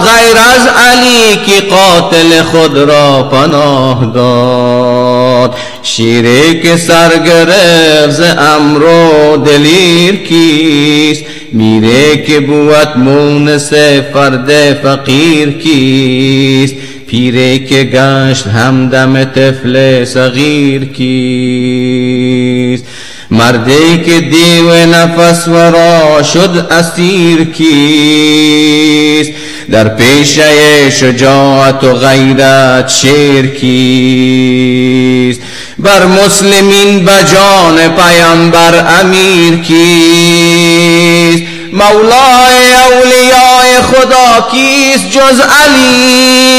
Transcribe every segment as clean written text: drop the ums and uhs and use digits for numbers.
غیر از علی که قاتل خود را پناه داد. شیری که سر گرفت ز امر و دلیر کیست؟ میره که بود مونس فرد فقیر کیست؟ پیره که گشت همدم طفل صغیر کیست؟ مردی که دیو نفس ورا شد اسیر کیست؟ در پیشه شجاعت و غیرت شیر کیست؟ بر مسلمین بجان پیامبر امیر کیست؟ مولای اولیاء خدا کیست جز علی؟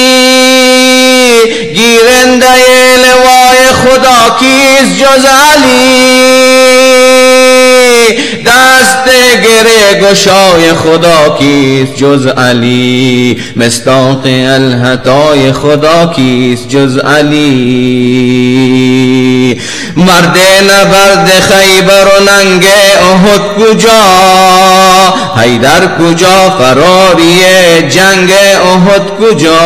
گیرنده لوای خدا کیست جز علی؟ دست گره گشای خدا کیست جز علی؟ مصداق الهدای خدا کیست جز علی؟ مرد نبرد خیبر و ننگ احد کجا؟ حیدر کجا؟ فراری جنگ احد کجا؟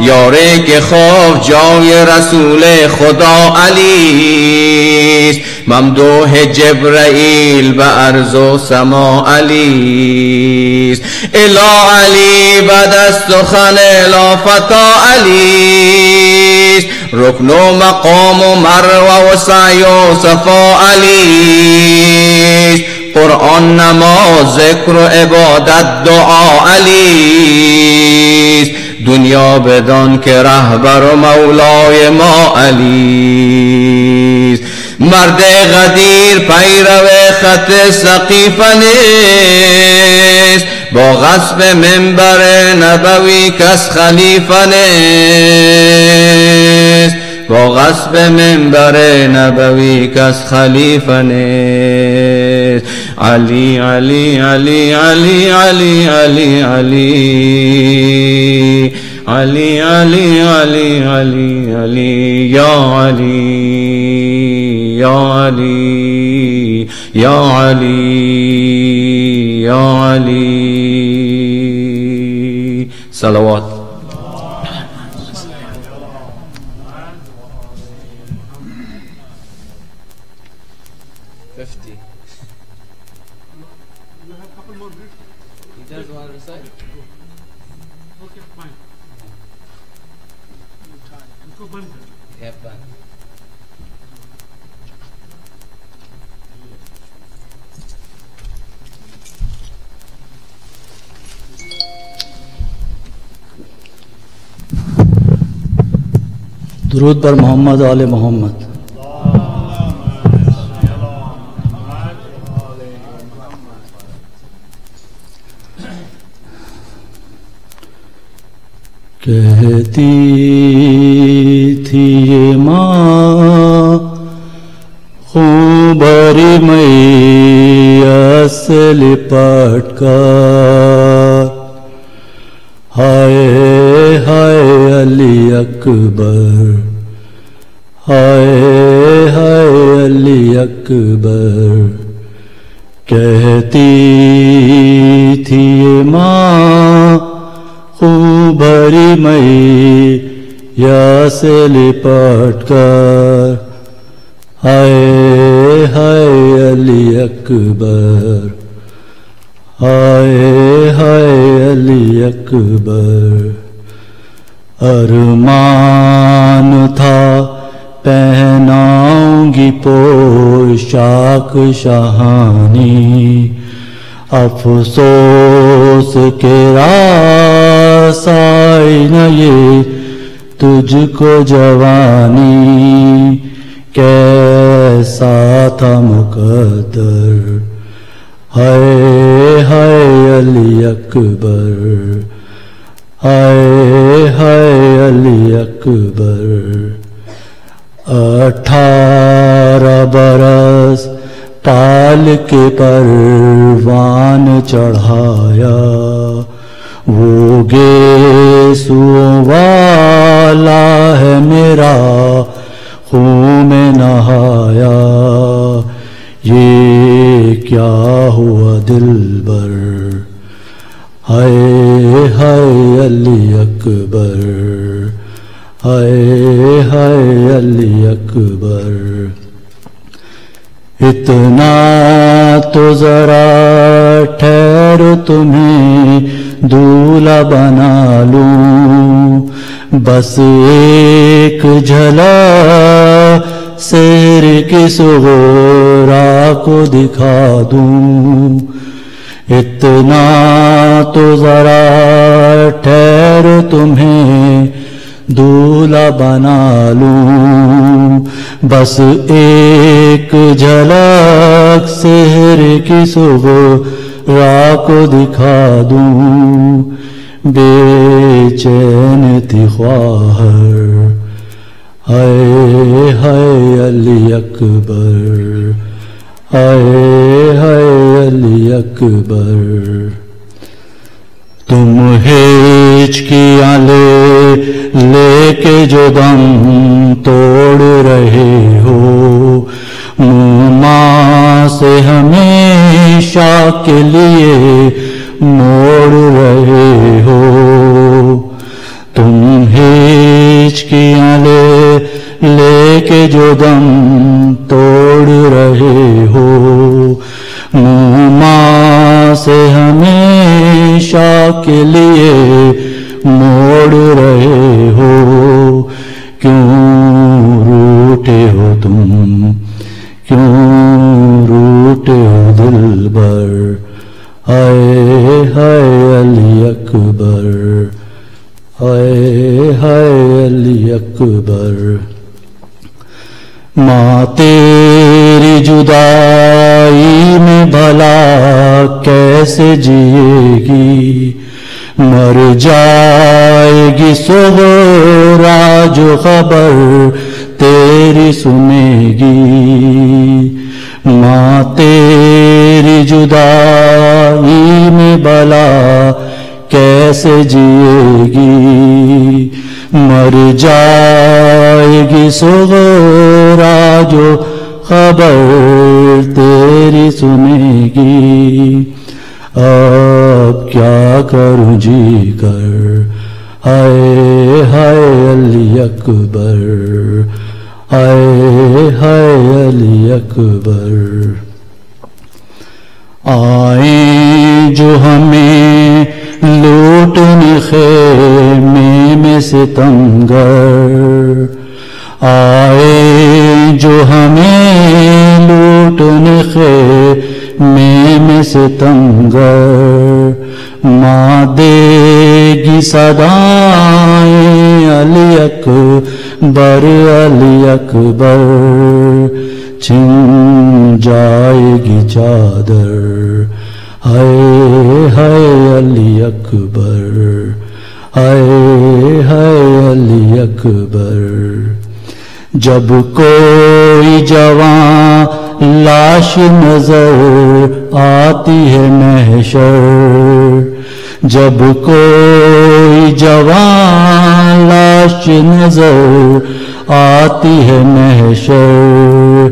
یاره که خوف جای رسول خدا علیست، ممدوح جبرائیل به ارض و سما علیست. الا علی بعد از سخن لا فتا علیست، رکن و مقام و مروه و سعی و صفا علیست. قرآن نماز ذکر و عبادت دعا علیست. دنیا بدان که رهبر و مولای ما علیست. مرد غدیر پیرو خط سقیفه نیست، با غصب منبر نبوی کس خلیفه نیست. با غصب منبر نبوی کس خلیفه نیست. علی علی علی علی علی علی علی علی علی علی علی یا علی یا علی یا علی یا علی. صلوات. درود بر محمد و آل محمد. कहती थी ये माँ खूब भरी मैया से लिपट कर, हाय हाय अली अकबर, हाय हाय अली अकबर। कहती थी ये माँ खूब भरी मैया से लिपट कर, हाय हाय अली अकबर, हाय हाय अली अकबर। अरमान था पहनाऊंगी पोशाक शाहानी, अफसोस के रासाई न ये तुझको जवानी, कैसा था मुकद्दर, हाय हाय अली अकबर, हाय हाय अली अकबर। 18 बरस पाल के परवान चढ़ाया, वो गेसुओं वाला है मेरा खून में नहाया। ये क्या हुआ दिलबर, हाय ہائے علی اکبر، ہائے ہائے علی اکبر. اتنا تو ذرا ٹھہرو تمہیں دولہا بنا لوں، بس ایک جھلک سیر کی صغرا کو دکھا دوں. اتنا تو ذرا ٹھہرو تمہیں دولہا بنا لوں، بس ایک جھلک سحر کی صغرا کو دکھا دوں. بے چین تھی خواہر، ہائے ہائے علی اکبر، ہائے ہائے علی اکبر. تم ہچکیاں لے کے جو دم توڑ رہے ہو، ماں سے ہمیشہ کے لیے موڑ رہے ہو. تم ہچکیاں لے کے جو دم توڑ رہے ہو، ماں سے ہمیشہ کے لیے موڑ رہے ہو. کیوں روٹے ہو تم، کیوں روٹے ہو دلبر، ہائے ہائے علی اکبر، ہائے ہائے علی اکبر. ماں تیری جدائی میں بھلا کیسے جیے گی، مر جائے گی صغرا جو خبر تیری سنے گی. ماں تیری جدائی میں بھلا کیسے جیے گی، مر جائے گی صغرا جو خبر تیری سنے گی. اب کیا کروں جی کر، ہائے ہائے علی اکبر، ہائے ہائے علی اکبر. آئیں جو ہمیں لوٹنے خیمے میں ستمگر، آئے جو ہمیں لوٹنے خیمے میں ستمگر. ماں دے گی صدائیں علی اکبر، علی اکبر. چھن جائے گی چادر، ہائے ہائے علی اکبر، ہائے ہائے علی اکبر. جب کوئی جوان لاش نظر آتی ہے محشر، جب کوئی جوان لاش نظر آتی ہے محشر،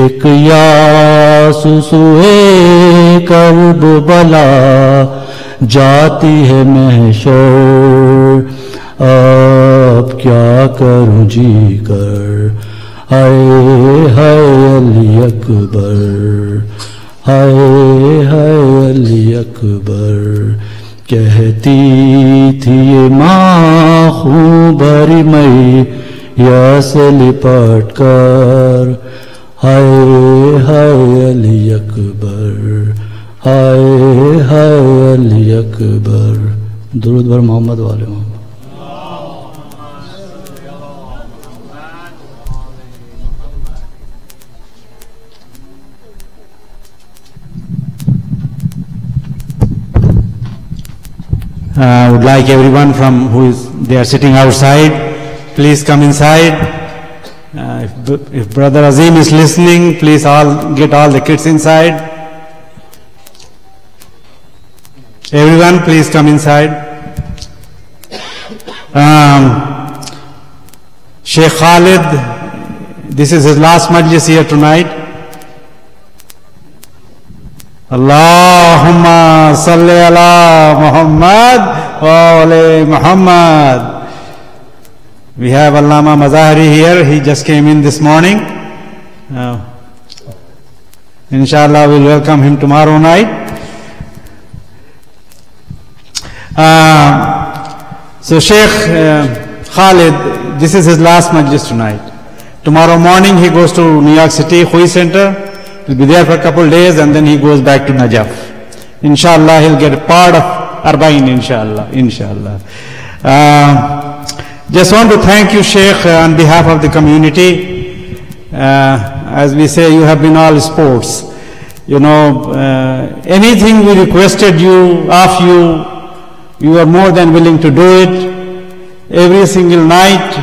ایک یاسوسوئے کربلا جاتی ہے محشر. اب کیا کروں جی کر، ہائے ہائے علی اکبر، ہائے ہائے علی اکبر. کہتی تھی یہ ماں خون بھری میاں سے لپٹ کر، ہائے ہائے علی اکبر، ہائے ہائے علی اکبر. درود بر محمد والے محمد. I would like everyone from they are sitting outside, please come inside. If Brother Azim is listening, please get all the kids inside. Everyone, please come inside. Sheikh Khalid, this is his last majlis here tonight. Allahumma salli ala Muhammad Wale Muhammad. We have Allama Mazahari here. He just came in this morning. Inshallah, we'll welcome him tomorrow night. So Sheikh Khalid, this is his last majlis tonight. Tomorrow morning he goes to New York City, Khoi Center. He'll be there for a couple of days and then he goes back to Najaf. Inshallah, he'll get a part of Arba'in, inshallah. Just want to thank you, Sheikh, on behalf of the community. As we say, you have been all sports. You know, anything we requested of you are more than willing to do it. Every single night,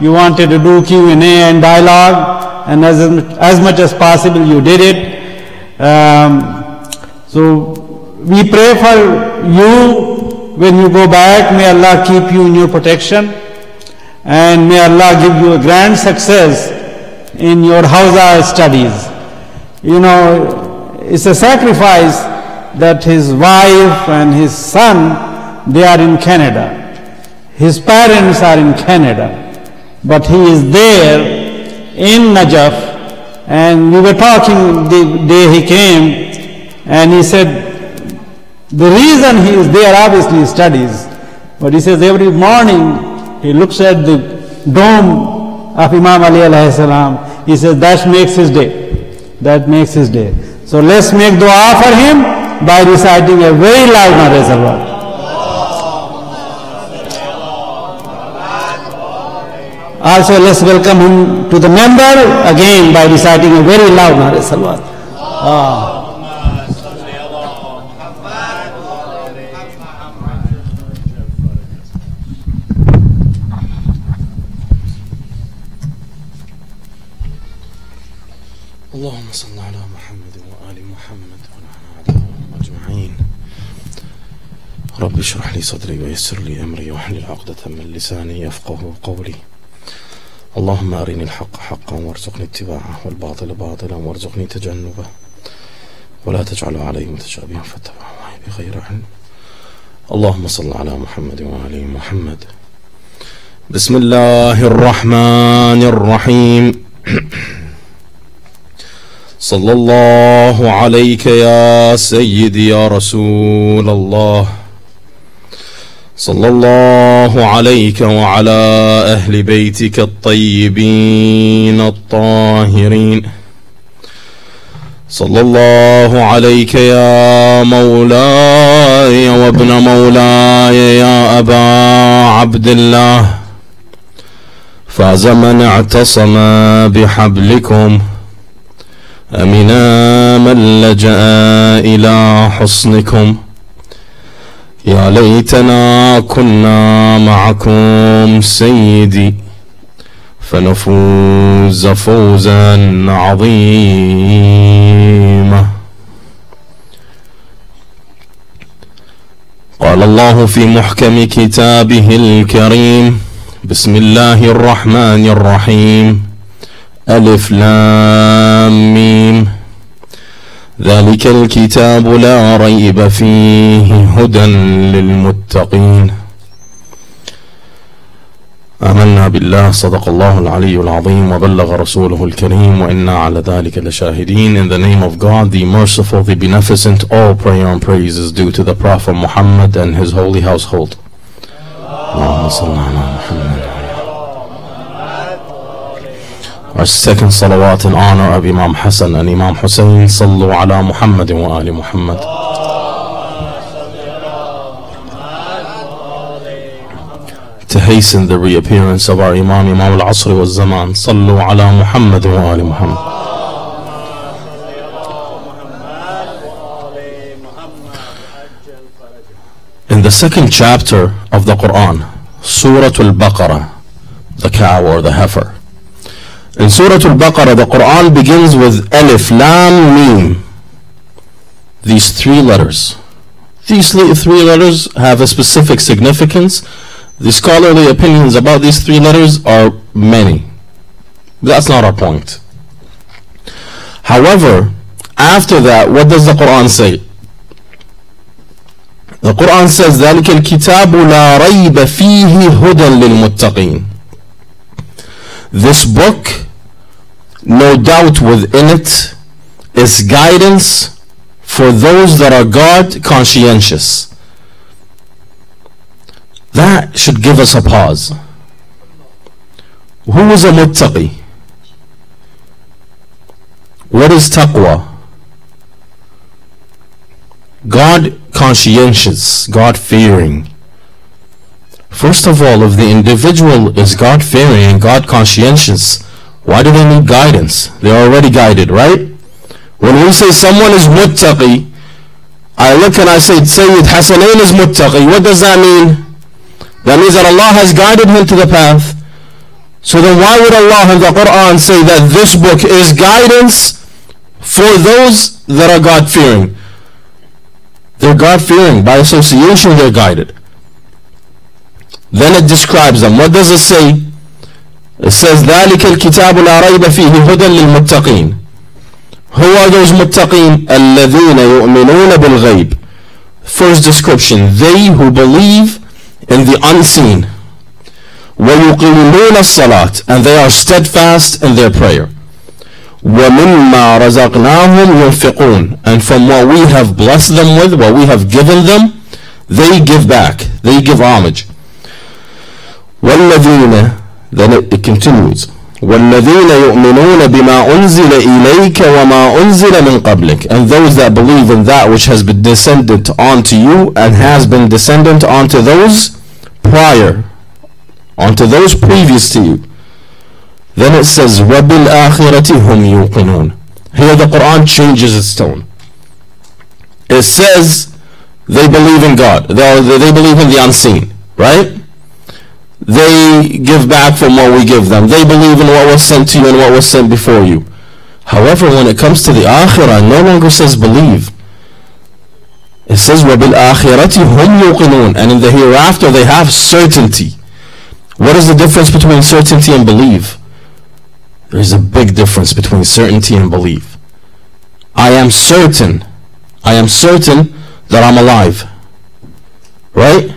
you wanted to do Q&A and dialogue, and as much as possible, you did it. So we pray for you when you go back. May Allah keep you in your protection, and may Allah give you a grand success in your Hawza studies. You know, it's a sacrifice that his wife and his son, they are in Canada. His parents are in Canada, but he is there in Najaf. And we were talking the day he came, and he said, the reason he is there, obviously he studies, but he says every morning he looks at the dome of Imam Ali alayhi salam. He says that makes his day. That makes his day. So let's make dua for him by reciting a very loud Naare Salawat. Also, let's welcome him to the member again by reciting a very loud Naare Salawat. اللهم صل على محمد وآل محمد وعلى آلهم أجمعين. رب اشرح لي صدري ويسر لي أمري واحلل عقدة من لساني يفقه قولي. اللهم أرني الحق حقا وارزقني اتباعه والباطل باطلا وارزقني تجنبه ولا تجعله علي متشابها فاتبعه بغير علم. اللهم صل على محمد وآل محمد. بسم الله الرحمن الرحيم. صلى الله عليك يا سيدي يا رسول الله. صلى الله عليك وعلى أهل بيتك الطيبين الطاهرين. صلى الله عليك يا مولاي وابن مولاي يا أبا عبد الله. فاز من اعتصم بحبلكم، أمنا من لجأ إلى حصنكم. يا ليتنا كنا معكم سيدي فنفوز فوزا عظيما. قال الله في محكم كتابه الكريم: بسم الله الرحمن الرحيم. ألف لام ميم. ذلك الكتاب لا ريب فيه هدى للمتقين. آمنا بالله صدق الله العلي العظيم وبلغ رسوله الكريم وإنا على ذلك لشاهدين. In the name of God, the merciful, the beneficent, all prayer and praise is due to the Prophet Muhammad and his holy household. اللهم صل على محمد. Our second salawat in honor of Imam Hassan and Imam Hussein. Sallu ala Muhammad wa ali Muhammad. To hasten the reappearance of our Imam, Imam al-Asr wa Zaman. Sallu ala Muhammad wa ali Muhammad. In the second chapter of the Quran, Surah Al-Baqarah, the cow or the heifer. In Surah Al-Baqarah, the Quran begins with Alif, Lam, Mim. These three letters. These three letters have a specific significance. The scholarly opinions about these three letters are many. That's not our point. However, after that, what does the Quran say? The Quran says ذلك الكتاب لا ريب فيه هدى للمتقين. This book, no doubt within it, is guidance for those that are God conscientious. That should give us a pause. Who is a muttaqi? What is taqwa? God conscientious, God fearing. First of all, if the individual is God fearing and God conscientious, why do they need guidance? They're already guided, right? When we say someone is muttaqi, I look and I say Sayyid Hasanain is muttaqi. What does that mean? That means that Allah has guided him to the path. So then why would Allah in the Quran say that this book is guidance for those that are God fearing? They're God fearing. By association they're guided. Then it describes them. What does it say? It says ذلك الكتاب لا ريب فيه هدى للمتقين. Who are those muttaqin? الذين يؤمنون بالغيب. First description, they who believe in the unseen. ويقيمون الصلاة, and they are steadfast in their prayer. وَمِمَّا رَزَقْنَاهُمْ يُنْفِقُونَ, and from what we have blessed them with, what we have given them, they give back, they give homage. وَالَّذِينَ, then it continues, وَالَّذِينَ يُؤْمِنُونَ بِمَا أُنزِلَ إِلَيْكَ وَمَا أُنزِلَ مِنْ قَبْلِكَ, and those that believe in that which has been descended onto you and has been descendant onto those prior, onto those previous to you. Then it says وَبِالْآخِرَةِ هُمْ يُوقِنُونَ. Here the Quran changes its tone. It says they believe in God, they believe in the unseen, right? They give back from what we give them. They believe in what was sent to you and what was sent before you. However, when it comes to the Akhirah, it no longer says believe. It says وَبِالْآخِرَةِ هُمْ يُوقِنُونَ, and in the hereafter they have certainty. What is the difference between certainty and belief? There is a big difference between certainty and belief. I am certain that I'm alive, right?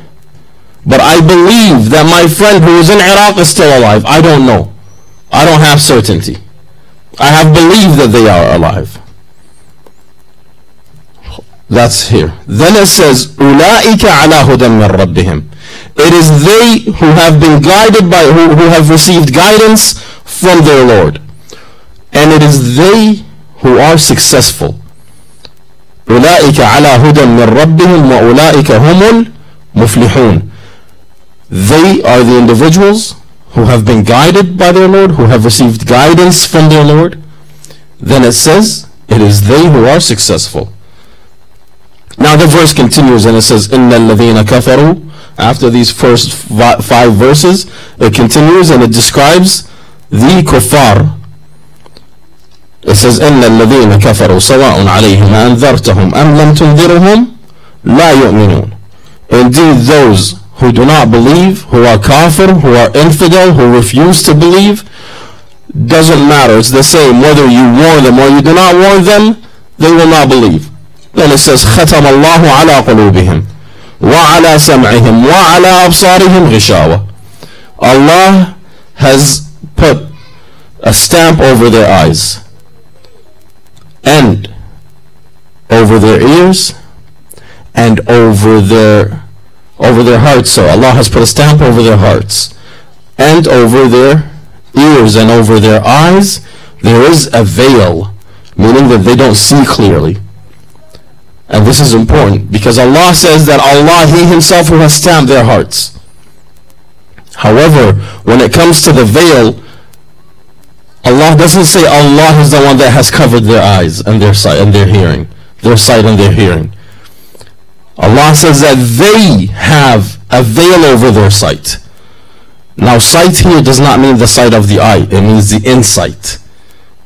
But I believe that my friend who is in Iraq is still alive. I don't know. I don't have certainty. I have believed that they are alive. That's here. Then it says أُولَٰئِكَ عَلَىٰ هُدًى مِّن رَبِّهِمْ. It is they who have been guided by, who have received guidance from their Lord, and it is they who are successful. أُولَٰئِكَ عَلَىٰ هُدًى مِّن رَبِّهِمْ وَأُولَٰئِكَ هُمُ الْمُفْلِحُونَ. They are the individuals who have been guided by their Lord, who have received guidance from their Lord. Then it says it is they who are successful. Now the verse continues and it says إِنَّ الَّذِينَ كَفَرُوا. After these first 5 verses, it continues and it describes the kuffar. It says إِنَّ الَّذِينَ كَفَرُوا سَوَاءٌ عَلَيْهِمْ أَنذَرْتَهُمْ أَمْ لَمْ تُنذِرْهُمْ لَا يُؤْمِنُونَ. Indeed, those who do not believe, who are kafir, who are infidel, who refuse to believe, doesn't matter. It's the same whether you warn them or you do not warn them, they will not believe. Then it says ختم الله على قلوبهم وعلى سمعهم وعلى أبصارهم غشاوة. Allah has put a stamp over their eyes and over their ears and over their hearts. So Allah has put a stamp over their hearts and over their ears and over their eyes. There is a veil, meaning that they don't see clearly. And this is important because Allah says that Allah, He Himself who has stamped their hearts. However, when it comes to the veil, Allah doesn't say Allah is the one that has covered their eyes and their sight and their hearing, their sight and their hearing. Allah says that they have a veil over their sight. Now sight here does not mean the sight of the eye, it means the insight.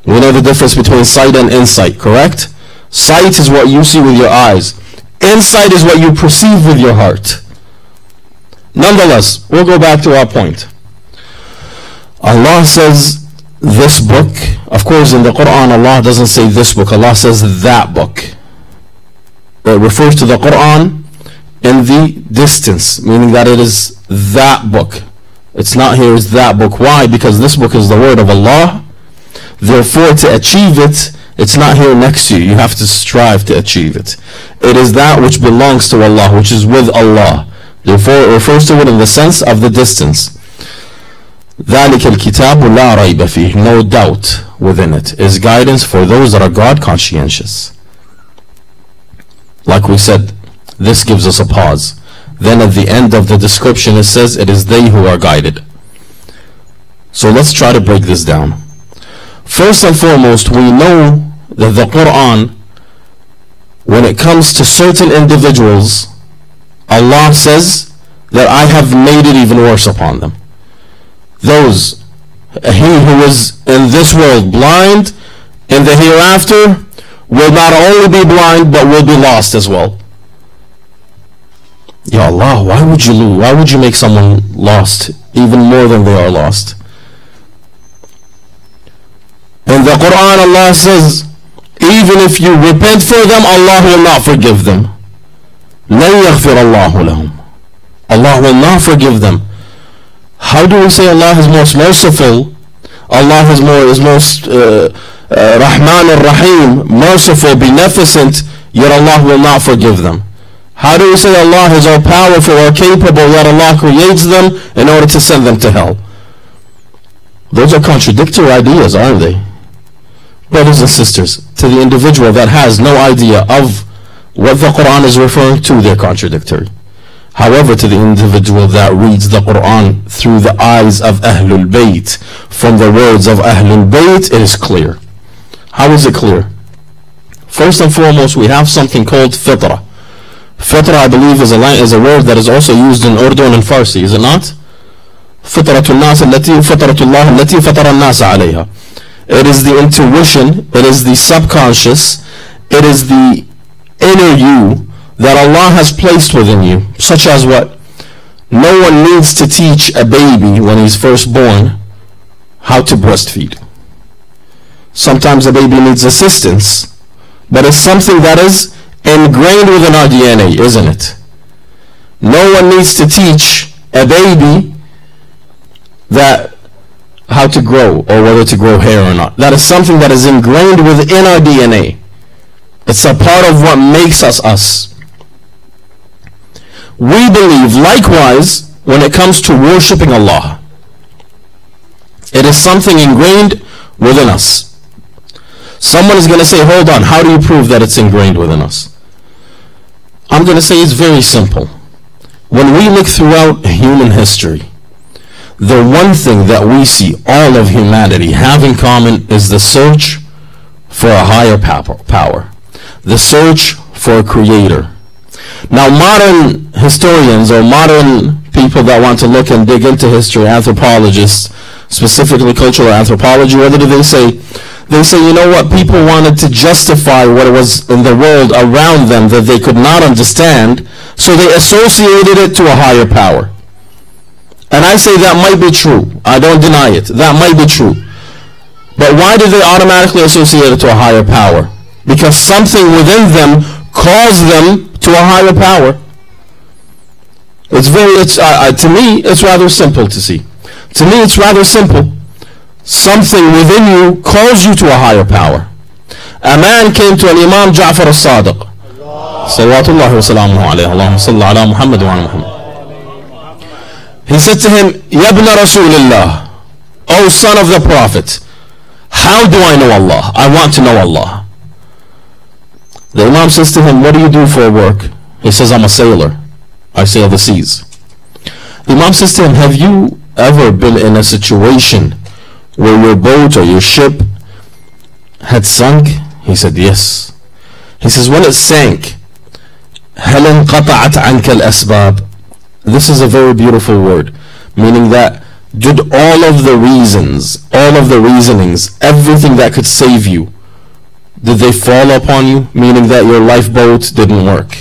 We know the difference between sight and insight, correct? Sight is what you see with your eyes. Insight is what you perceive with your heart. Nonetheless, we'll go back to our point. Allah says this book, of course in the Quran Allah doesn't say this book, Allah says that book. It refers to the Quran in the distance, meaning that it is that book. It's not here, it's that book. Why? Because this book is the word of Allah. Therefore, to achieve it, it's not here next to you. You have to strive to achieve it. It is that which belongs to Allah, which is with Allah. Therefore, it refers to it in the sense of the distance. ذَلِكَ الْكِتَابُ لَا رَيْبَ فِيهِ. No doubt within it is guidance for those that are God conscientious. Like we said, this gives us a pause. Then at the end of the description it says it is they who are guided. So let's try to break this down. First and foremost, we know that the Quran, when it comes to certain individuals, Allah says that I have made it even worse upon them. Those, he who is in this world blind, in the hereafter will not only be blind but will be lost as well. Ya Allah, why would you make someone lost even more than they are lost? In the Quran, Allah says, even if you repent for them, Allah will not forgive them. لَن يَغْفِرَ اللَّهُ لَهُمْ. Allah will not forgive them. How do we say Allah is most merciful? Allah is most Rahman ar-Rahim, merciful, beneficent, yet Allah will not forgive them. How do we say Allah is all powerful or capable, yet Allah creates them in order to send them to hell? Those are contradictory ideas, aren't they? Brothers and sisters, to the individual that has no idea of what the Quran is referring to, they're contradictory. However, to the individual that reads the Quran through the eyes of Ahlul Bayt, from the words of Ahlul Bayt, it is clear. How is it clear? First and foremost, we have something called fitrah. Fitrah, I believe, is a word that is also used in Urdu and in Farsi, is it not? Fitratul nas allati fitratullah allati fatara an-nas alayha. It is the intuition, it is the subconscious, it is the inner you that Allah has placed within you. Such as what? No one needs to teach a baby when he's first born how to breastfeed. Sometimes a baby needs assistance, but it's something that is ingrained within our DNA, isn't it? No one needs to teach a baby that how to grow or whether to grow hair or not. That is something that is ingrained within our DNA. It's a part of what makes us us. We believe likewise when it comes to worshipping Allah. It is something ingrained within us. Someone is going to say, hold on, how do you prove that it's ingrained within us? I'm going to say it's very simple. When we look throughout human history, the one thing that we see all of humanity have in common is the search for a higher power. The search for a creator. Now, modern historians or modern people that want to look and dig into history, anthropologists, specifically cultural anthropology, what do they say? They say, you know what, people wanted to justify what it was in the world around them that they could not understand, so they associated it to a higher power. And I say that might be true. I don't deny it. That might be true. But why did they automatically associate it to a higher power? Because something within them caused them to a higher power. To me, it's rather simple to see. To me, it's rather simple. Something within you calls you to a higher power. A man came to an Imam Ja'far al-Sadiq. Salawatullahi wa salamuhu alayhi. Allahumma salli ala Muhammad wa ala Muhammad. He said to him, Yabna Rasulullah, O son of the Prophet, how do I know Allah? I want to know Allah. The Imam says to him, what do you do for work? He says, I'm a sailor. I sail the seas. The Imam says to him, have you ever been in a situation where your boat or your ship had sunk? He said, yes. He says, when it sank, هل انقطعت عنك الأسباب? This is a very beautiful word, meaning that did all of the reasons, all of the reasonings, everything that could save you, did they fall upon you? Meaning that your lifeboat didn't work,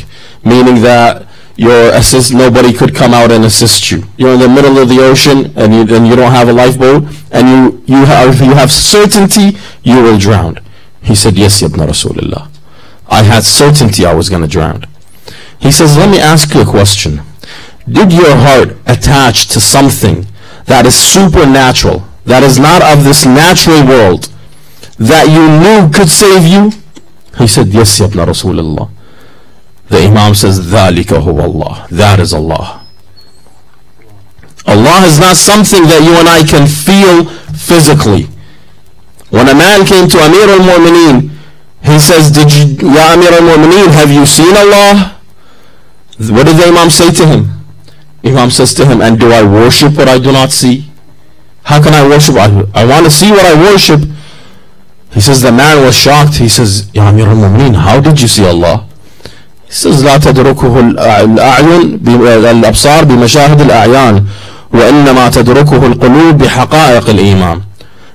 meaning that nobody could come out and assist you. You're in the middle of the ocean and you don't have a lifeboat, and you have certainty you will drown. He said, yes, Ibn Rasulullah. I had certainty I was going to drown. He says, let me ask you a question. Did your heart attach to something that is supernatural, that is not of this natural world, that you knew could save you? He said, yes, Ibn Rasulullah. The Imam says, ذَلِكَ هُوَ اللَّهِ. That is Allah. Allah is not something that you and I can feel physically. When a man came to Amir al-Mu'mineen, he says, Ya Amir al-Mu'mineen, have you seen Allah? What did the Imam say to him? Imam says to him, and do I worship what I do not see? How can I worship? I want to see what I worship. He says, the man was shocked. He says, Ya Amir al-Mu'mineen, how did you see Allah? He says, لا تدركه الأعين الأبصار بمشاهد الأعيان وإنما تدركه القلوب بحقائق الإيمان.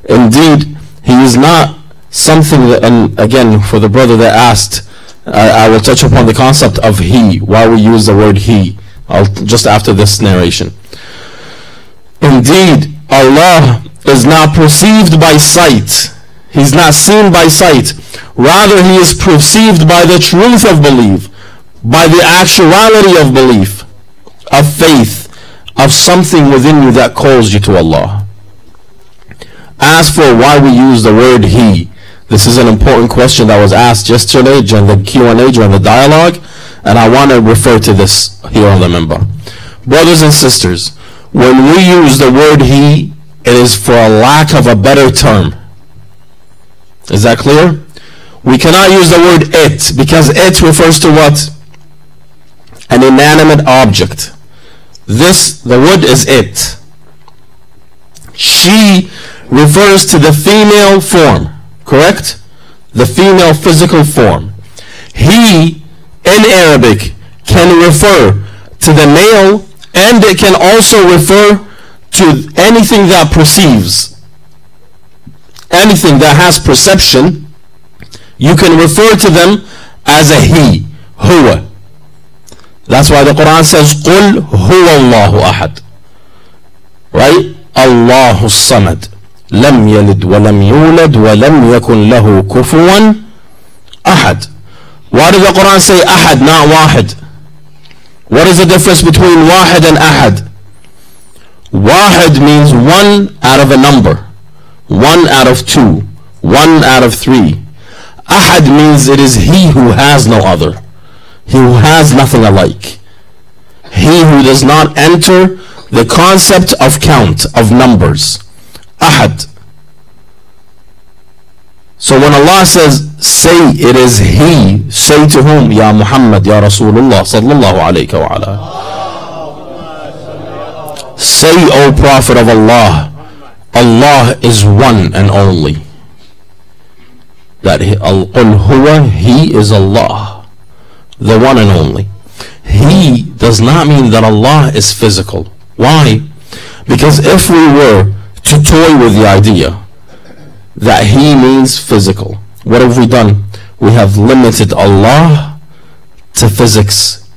Indeed, he is not something that, and again, for the brother that asked, I will touch upon the concept of he, why we use the word he, just after this narration. Indeed, Allah is not perceived by sight. He's not seen by sight. Rather, he is perceived by the truth of belief, by the actuality of belief, of faith, of something within you that calls you to Allah. As for why we use the word he, this is an important question that was asked yesterday during the Q&A, during the dialogue, and I want to refer to this here on the member. Brothers and sisters, when we use the word he, it is for a lack of a better term. Is that clear? We cannot use the word it, because it refers to what? An inanimate object. The word is it. She refers to the female form, correct? The female physical form. He, in Arabic, can refer to the male, and it can also refer to anything that perceives. Anything that has perception, you can refer to them as a he, huwa. That's why the Quran says, قُلْ هُوَ اللَّهُ أَحَدٌ. Right? Allahu Samad. لم يلد ولم يولد ولم يكن له كفوا أحد. Why did the Quran say ahad, not wahid? What is the difference between wahid and ahad? Wahid means one out of a number, one out of two, one out of three. Ahad means it is he who has no other, he who has nothing alike, he who does not enter the concept of count, of numbers. Ahad. So when Allah says, say it is he, say to whom? Ya Muhammad, Ya Rasulullah, sallallahu alayhi wa ala. Say, O Prophet of Allah, Allah is one and only. That Qul huwa, he is Allah, the one and only. He does not mean that Allah is physical. Why? Because if we were to toy with the idea that he means physical, what have we done? We have limited Allah to physics.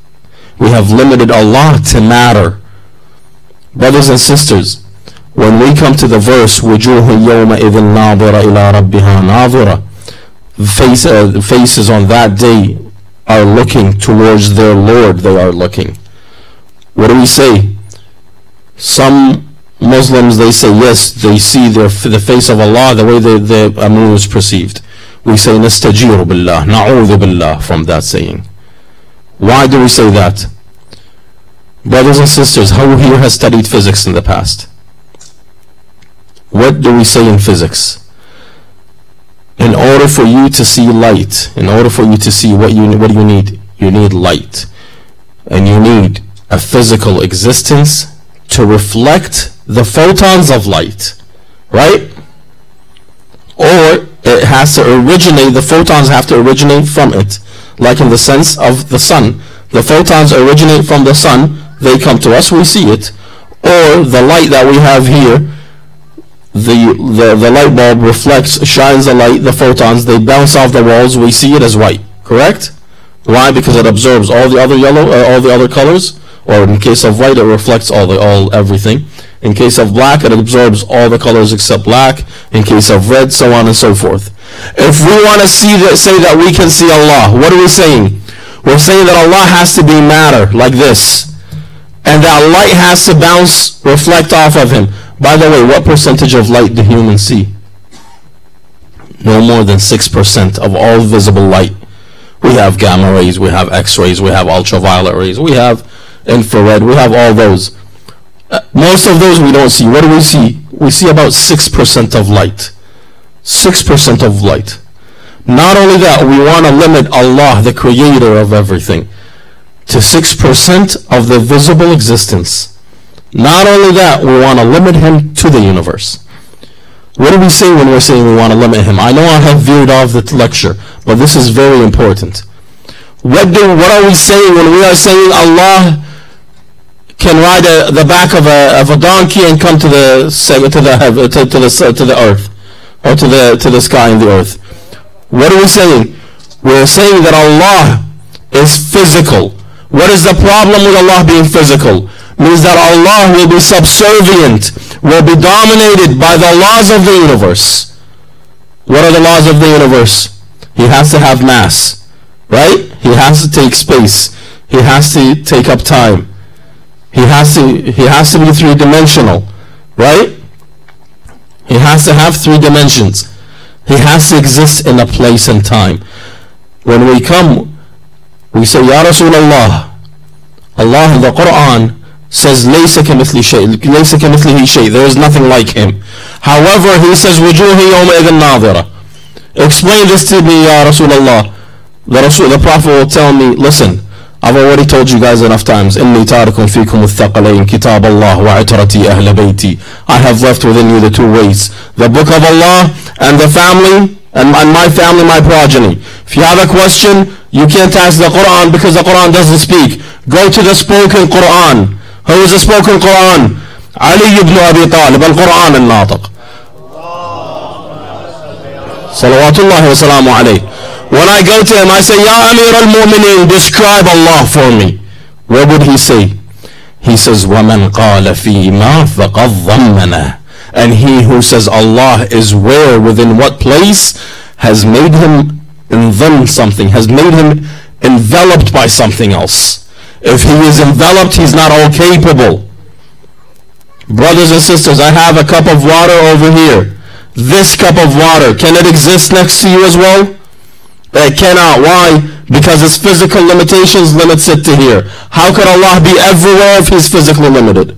We have limited Allah to matter. Brothers and sisters, when we come to the verse وُجُوهٌ يَوْمَئِذٍ نَاظِرَةٌ إِلَىٰ رَبِّهَا نَاظِرَةٌ, faces on that day are looking towards their Lord. They are looking. What do we say? Some Muslims, they say yes, they see the face of Allah the way the Amr is perceived. We say nastajiru billah, na'udhu billah from that saying. Why do we say that? Brothers and sisters, who here has studied physics in the past? What do we say in physics? In order for you to see light, in order for you to see what do you need? You need light. And you need a physical existence to reflect the photons of light, right? Or it has to originate, the photons have to originate from it, like in the sense of the sun. The photons originate from the sun, they come to us, we see it. Or the light that we have here, the light bulb reflects, shines the light, the photons, they bounce off the walls, we see it as white, correct? Why? Because it absorbs all the other yellow, all the other colors, or in case of white, it reflects everything. In case of black, it absorbs all the colors except black. In case of red, so on and so forth. If we want to say that we can see Allah, what are we saying? We're saying that Allah has to be matter, like this. And that light has to bounce, reflect off of him. By the way, what percentage of light do humans see? No more than 6% of all visible light. We have gamma rays, we have X-rays, we have ultraviolet rays, we have infrared, we have all those. Most of those we don't see. What do we see? We see about 6% of light. 6% of light. Not only that, we want to limit Allah, the creator of everything, to 6% of the visible existence. Not only that, we want to limit him to the universe. What do we say when we're saying we want to limit him? I know I have veered off the lecture, but this is very important. What are we saying when we are saying Allah can ride the back of a donkey and come to the earth, or to the sky and the earth? What are we saying? We're saying that Allah is physical. What is the problem with Allah being physical? Means that Allah will be subservient, will be dominated by the laws of the universe. What are the laws of the universe? He has to have mass, right? He has to take space. He has to take up time. He has to be three-dimensional, right? He has to have 3 dimensions. He has to exist in a place and time. When we come, we say, Ya Rasulullah, Allah in the Quran says, لَيْسَ كَمِثْلِهِ شَيْءٍ. There is nothing like him. However, he says, وُجُوهِ يَوْمَئِذٍ نَاظِرَةٍ. Explain this to me, Ya Rasulullah. The Prophet will tell me, listen, I've already told you guys enough times. إِنِّي تَارِكٌ فِيكُمُ الثَّقَلَيْنِ كِتَابَ اللَّهِ وَعِتْرَتِي أَهْلَ بَيْتِي. I have left within you the 2 ways, the book of Allah and the family, and my family, my progeny. If you have a question, you can't ask the Quran because the Quran doesn't speak. Go to the spoken Quran. Who is the spoken Quran? Ali ibn Abi Talib, al-Quran al-Natiq. Salawatullahi wa salamu alayhi. When I go to him, I say, Ya Amir al-Mu'mineen, describe Allah for me. What would he say? He says, وَمَنْ قَالَ فِي مَا فَقَدْ ضَمَّنَهُ. And he who says Allah is where, within what place, has made him envelop something, has made him enveloped by something else. If he is enveloped, he's not all capable. Brothers and sisters, I have a cup of water over here. This cup of water, can it exist next to you as well? It cannot. Why? Because its physical limitations limits it to here. How could Allah be everywhere if he's physically limited?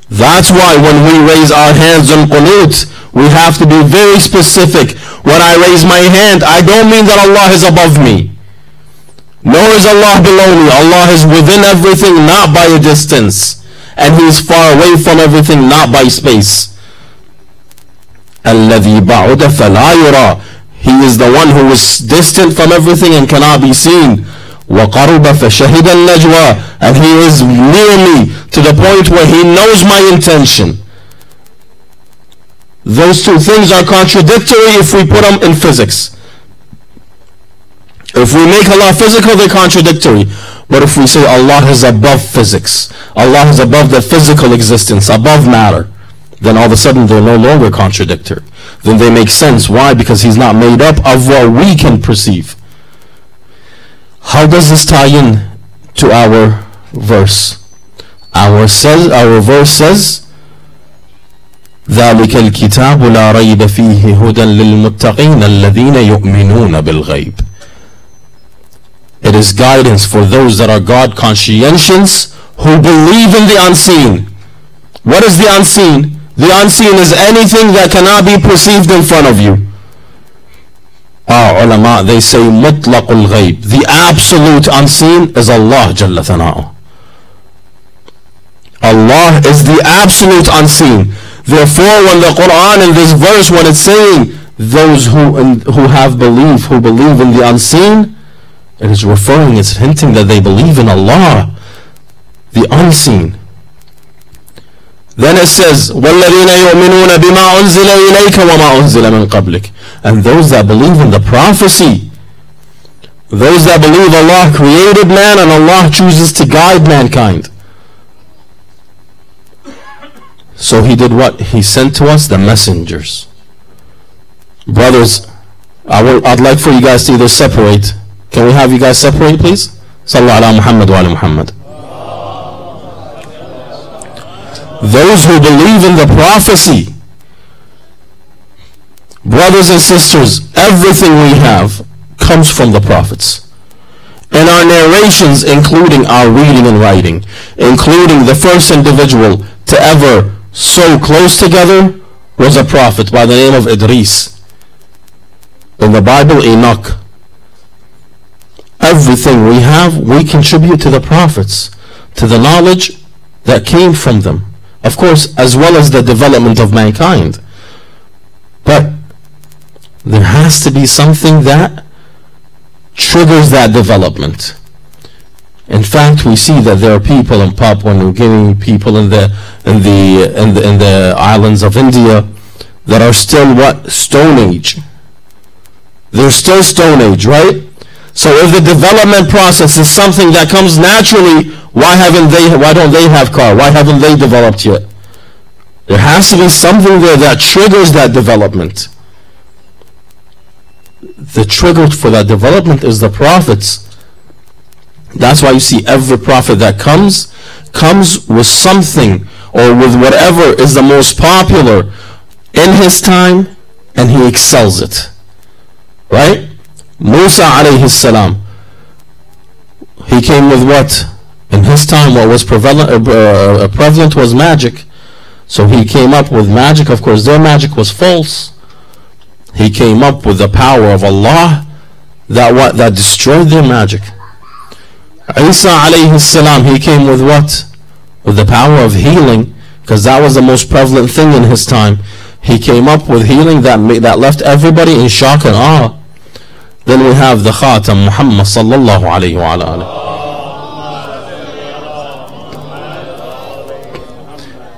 That's why when we raise our hands in qunut, we have to be very specific. When I raise my hand, I don't mean that Allah is above me. Nor is Allah below me. Allah is within everything, not by a distance. And He is far away from everything, not by space. الَّذِي بَعُدَ فَلَا يُرَى. He is the one who is distant from everything and cannot be seen. وَقَرُبَ فَشَهِدَ النَّجْوَى. And He is near me to the point where He knows my intention. Those 2 things are contradictory if we put them in physics. If we make Allah physical, they're contradictory. But if we say Allah is above physics, Allah is above the physical existence, above matter, then all of a sudden they're no longer contradictory. Then they make sense. Why? Because He's not made up of what we can perceive. How does this tie in to our verse? Our verse says, ذَلِكَ الْكِتَابُ لَا رَيْبَ فِيهِ هُدًى لِلْمُتَّقِينَ الَّذِينَ يُؤْمِنُونَ بِالْغَيْبِ. It is guidance for those that are God conscientious who believe in the unseen. What is the unseen? The unseen is anything that cannot be perceived in front of you. Our ulama, they say mutlaqul ghayb. The absolute unseen is Allah Jalla Thana'u. Allah is the absolute unseen. Therefore, when the Quran in this verse, when it's saying those who have belief, who believe in the unseen, it is referring, it's hinting that they believe in Allah, the unseen. Then it says, وَالَّذِينَ يُؤْمِنُونَ بِمَا أُنزِلَ إِلَيْكَ وَمَا أُنزِلَ مِنْ قَبْلِكَ. And those that believe in the prophecy, those that believe Allah created man and Allah chooses to guide mankind. So He did what? He sent to us the messengers. Brothers, I'd like for you guys to either separate Can we have you guys separate, please? Sallallahu ala Muhammad wa ala Muhammad. Those who believe in the prophecy, brothers and sisters, everything we have comes from the prophets. And our narrations, including our reading and writing, including the first individual to ever sew close together, was a prophet by the name of Idris. In the Bible, Enoch. Everything we have, we contribute to the prophets, to the knowledge that came from them. Of course, as well as the development of mankind. But there has to be something that triggers that development. In fact, we see that there are people in Papua New Guinea, people in the islands of India that are still what? Stone Age. They're still Stone Age, right? So if the development process is something that comes naturally, why don't they have car? Why haven't they developed yet? There has to be something there that triggers that development. The trigger for that development is the prophets. That's why you see every prophet that comes with something, or with whatever is the most popular in his time, and he excels it. Right? Musa alayhi salam, he came with what? In his time, what was prevalent was magic. So he came up with magic. Of course, their magic was false. He came up with the power of Allah that destroyed their magic. Isa alayhi salam, he came with what? With the power of healing, because that was the most prevalent thing in his time. He came up with healing that left everybody in shock and awe. Then we have the Khatam Muhammad sallallahu alayhi wa alayhi.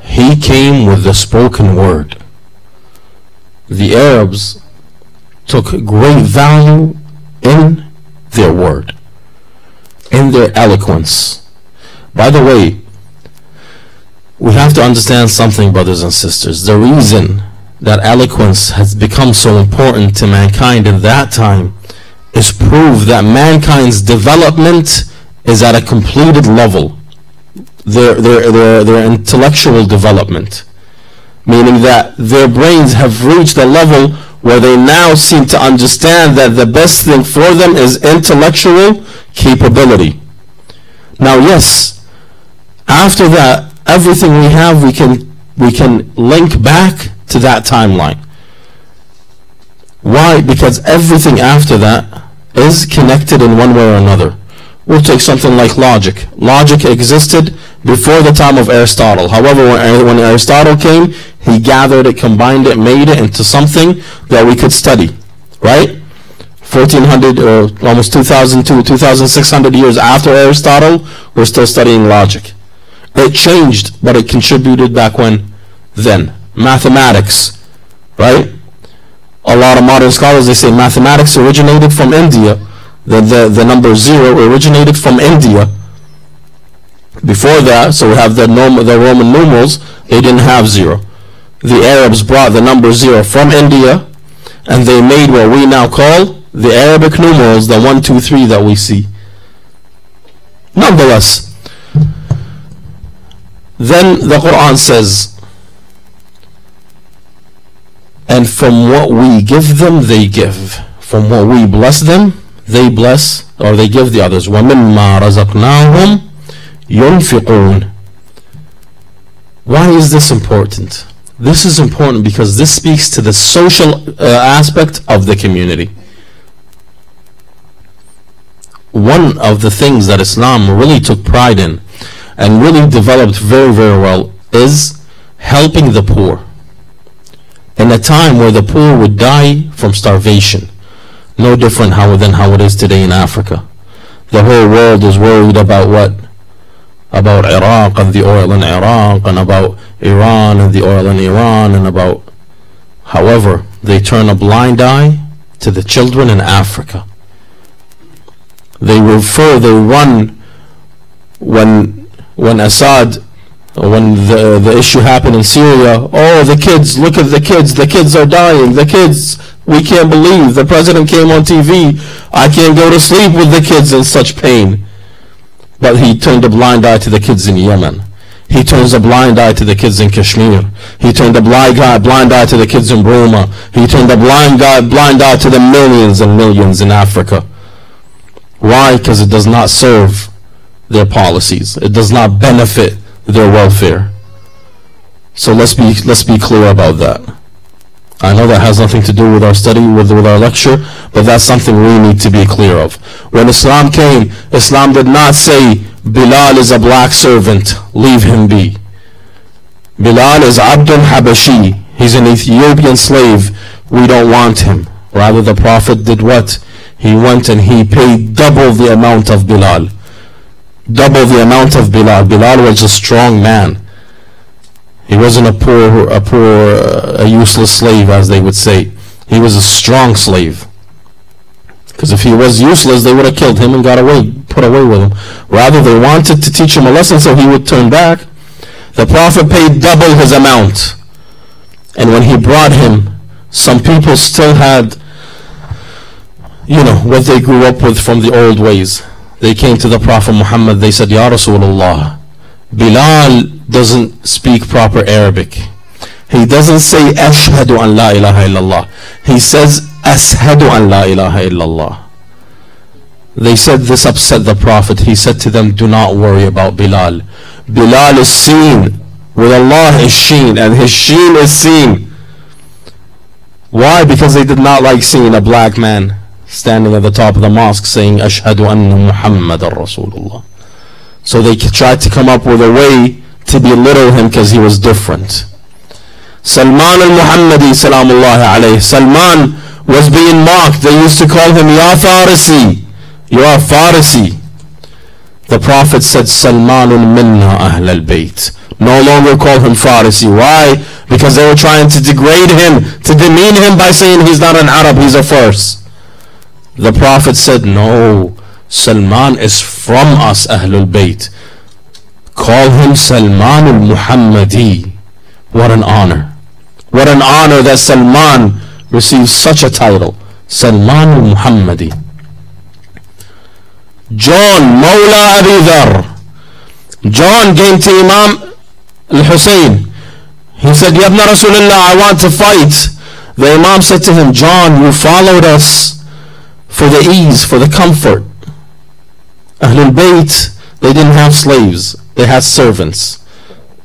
He came with the spoken word. The Arabs took great value in their word, in their eloquence. By the way, we have to understand something, brothers and sisters. The reason that eloquence has become so important to mankind in that time is proof that mankind's development is at a completed level. Their intellectual development, meaning that their brains have reached a level where they now seem to understand that the best thing for them is intellectual capability. Now, yes, after that, everything we have, we can link back to that timeline. Why? Because everything after that is connected in one way or another. We'll take something like logic. Logic existed before the time of Aristotle. However, when Aristotle came, he gathered it, combined it, made it into something that we could study. Right? 1400 or almost 2,600 years after Aristotle, we're still studying logic. It changed, but it contributed back when? Then. Mathematics. Right? A lot of modern scholars, they say mathematics originated from India. The number 0 originated from India. Before that, so we have the Roman numerals, they didn't have 0. The Arabs brought the number 0 from India, and they made what we now call the Arabic numerals, the 1, 2, 3 that we see. Nonetheless, then the Quran says, and from what we give them, they give. From what we bless them, they bless, or they give the others. وَمِمَّا رَزَقْنَاهُمْ يُنْفِقُونَ. Why is this important? This is important because this speaks to the social aspect of the community. One of the things that Islam really took pride in and really developed very, very well is helping the poor. In a time where the poor would die from starvation, no different than how it is today in Africa. The whole world is worried about what? About Iraq and the oil in Iraq, and about Iran and the oil in Iran, and about... However, they turn a blind eye to the children in Africa. They run when Assad, when the issue happened in Syria, oh, the kids, look at the kids are dying, the kids, We can't believe the president came on TV. I can't go to sleep with the kids in such pain. But he turned a blind eye to the kids in Yemen. He turns a blind eye to the kids in Kashmir. He turned a blind eye to the kids in Burma. He turned a blind eye to the millions and millions in Africa. Why? Because it does not serve their policies. It does not benefit their welfare. So let's be clear about that. I know that has nothing to do with our study, with our lecture, but that's something we need to be clear of. When Islam came, Islam did not say Bilal is a black servant, leave him be. Bilal is Abdul Habashi. He's an Ethiopian slave. We don't want him. Rather, the Prophet did what? He went and he paid double the amount of Bilal. Double the amount of Bilal. Bilal was a strong man. He wasn't a useless slave, as they would say. He was a strong slave. Because if he was useless, they would have killed him and put away with him. Rather, they wanted to teach him a lesson so he would turn back. The Prophet paid double his amount. And when he brought him, some people still had, what they grew up with from the old ways. They came to the Prophet Muhammad, they said, Ya Rasulullah, Bilal doesn't speak proper Arabic. He doesn't say Ashhadu an la ilaha illallah. He says Ashhadu an la ilaha illallah. They said this upset the Prophet. He said to them, do not worry about Bilal. Bilal is seen. With Allah is sheen, and his sheen is seen. Why? Because they did not like seeing a black man standing at the top of the mosque saying Ashhadu anna Muhammadan Rasulullah. So they tried to come up with a way to belittle him because he was different. Salman al-Muhammadi salamullahi alayhi. Salman was being mocked. They used to call him Ya Farisi. You are Farisi. The Prophet said Salmanun minna ahl al-bayt. No longer call him Farisi. Why? Because they were trying to degrade him, to demean him by saying he's not an Arab, he's a Fars. The Prophet said, no, Salman is from us, Ahlul Bayt. Call him Salman al-Muhammadi. What an honor. What an honor that Salman receives such a title. Salman al-Muhammadi. John, Mawla Abi Dhar. John came to Imam al-Hussein. He said, Ya Ibn Rasulullah, I want to fight. The Imam said to him, John, you followed us for the ease, for the comfort. Ahlul Bayt, they didn't have slaves. They had servants.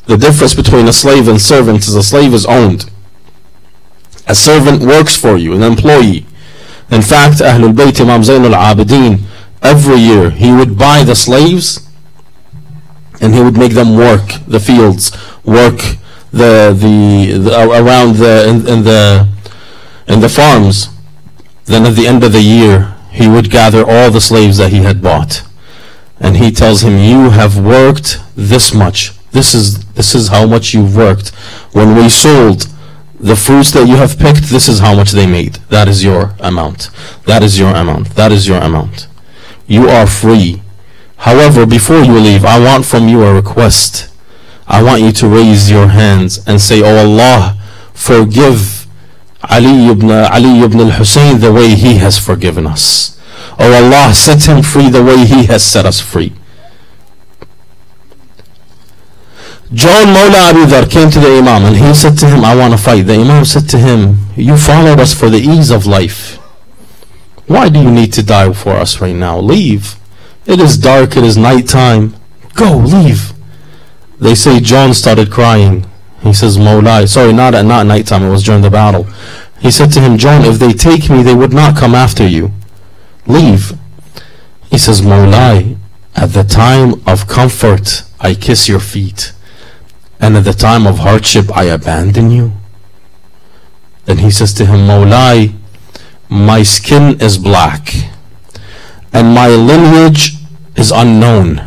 The difference between a slave and servant is a slave is owned. A servant works for you, an employee. In fact, Ahlul Bayt, Imam Zayn al-Abidin, every year he would buy the slaves and he would make them work the fields, work around in the farms. Then at the end of the year, he would gather all the slaves that he had bought. And he tells him, you have worked this much. This is how much you've worked. When we sold the fruits that you have picked, this is how much they made. That is your amount. That is your amount. That is your amount. You are free. However, before you leave, I want from you a request. I want you to raise your hands and say, oh Allah, forgive Ali ibn al-Hussein the way he has forgiven us. Oh Allah, set him free the way he has set us free. John Mawla Abi Dhar came to the Imam and he said to him, I want to fight. The Imam said to him, you followed us for the ease of life. Why do you need to die for us right now? Leave. It is dark, it is night time. Go, leave. They say John started crying. He says, Mawla, sorry, not at night time, it was during the battle. He said to him, John, if they take me, they would not come after you. Leave. He says, Mawla, at the time of comfort, I kiss your feet. And at the time of hardship, I abandon you. Then he says to him, Mawla, my skin is black. And my lineage is unknown.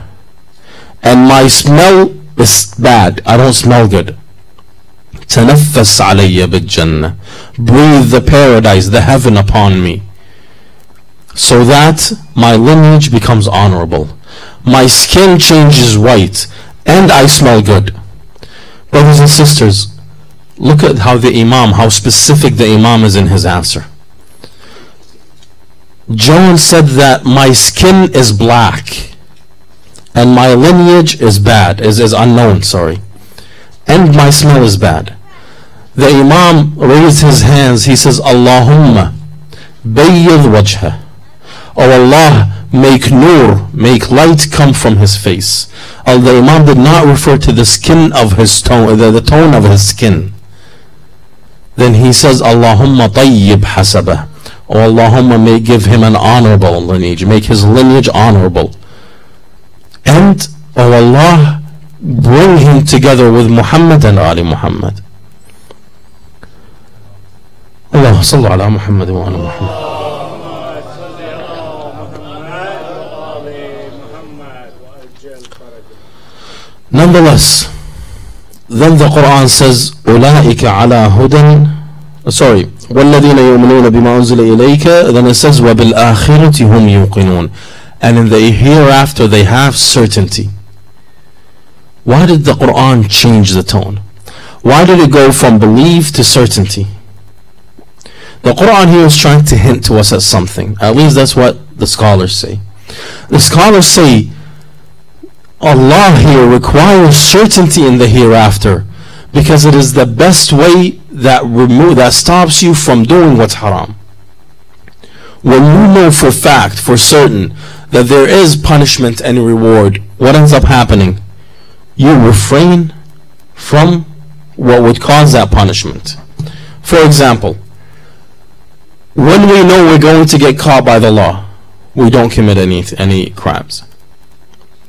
And my smell is bad. I don't smell good. تنفس علي بالجنة. Breathe the paradise, the heaven upon me, so that my lineage becomes honorable. My skin changes white and I smell good. Brothers and sisters, look at how the Imam, how specific the Imam is in his answer. John said that my skin is black and my lineage is bad, is unknown, sorry, and my smell is bad. The Imam raised his hands. He says, Allahumma bayyid wajha. Oh Allah, make nur, make light come from his face. The Imam did not refer to the skin of his tone, the tone of his skin. Then he says, Allahumma tayyib hasabah. Oh Allahumma, may give him an honorable lineage, make his lineage honorable. And, oh Allah, bring him together with Muhammad and Ali Muhammad. Allah sallu ala Muhammad wa ala Muhammad. Nonetheless, then the Quran says, أولئك على هدى, sorry, والذين يؤمنون بما أنزل إليك, then it says, وبالآخرة هم يوقنون, and in the hereafter they have certainty. Why did the Quran change the tone? Why did it go from belief to certainty? The Quran here is trying to hint to us at something. At least that's what the scholars say. The scholars say Allah here requires certainty in the hereafter because it is the best way that stops you from doing what's haram. When you know for fact, for certain, that there is punishment and reward, what ends up happening? You refrain from what would cause that punishment. For example, when we know we're going to get caught by the law, we don't commit any crimes.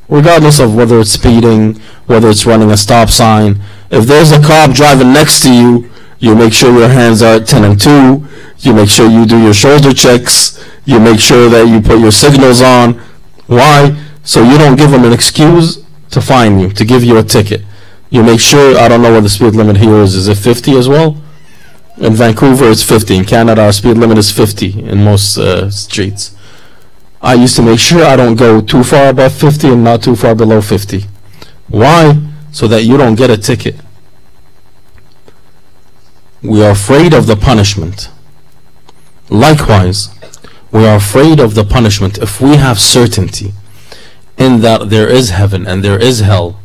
Regardless of whether it's speeding, whether it's running a stop sign. If there's a cop driving next to you, you make sure your hands are at 10 and 2. You make sure you do your shoulder checks. You make sure that you put your signals on. Why? So you don't give them an excuse to fine you, to give you a ticket. You make sure, I don't know what the speed limit here is. Is it 50 as well? In Vancouver it's 50. In Canada our speed limit is 50 in most streets. I used to make sure I don't go too far above 50 and not too far below 50. Why? So that you don't get a ticket. We are afraid of the punishment. Likewise, we are afraid of the punishment if we have certainty in that there is heaven and there is hell.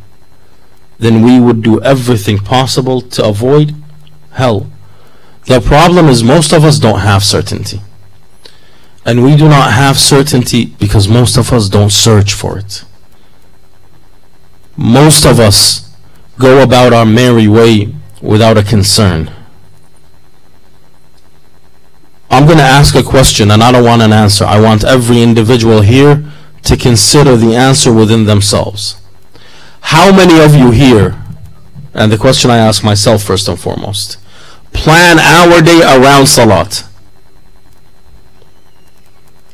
Then we would do everything possible to avoid hell. The problem is most of us don't have certainty. And we do not have certainty because most of us don't search for it. Most of us go about our merry way without a concern. I'm going to ask a question and I don't want an answer. I want every individual here to consider the answer within themselves. How many of you here, and the question I ask myself first and foremost, plan our day around Salat?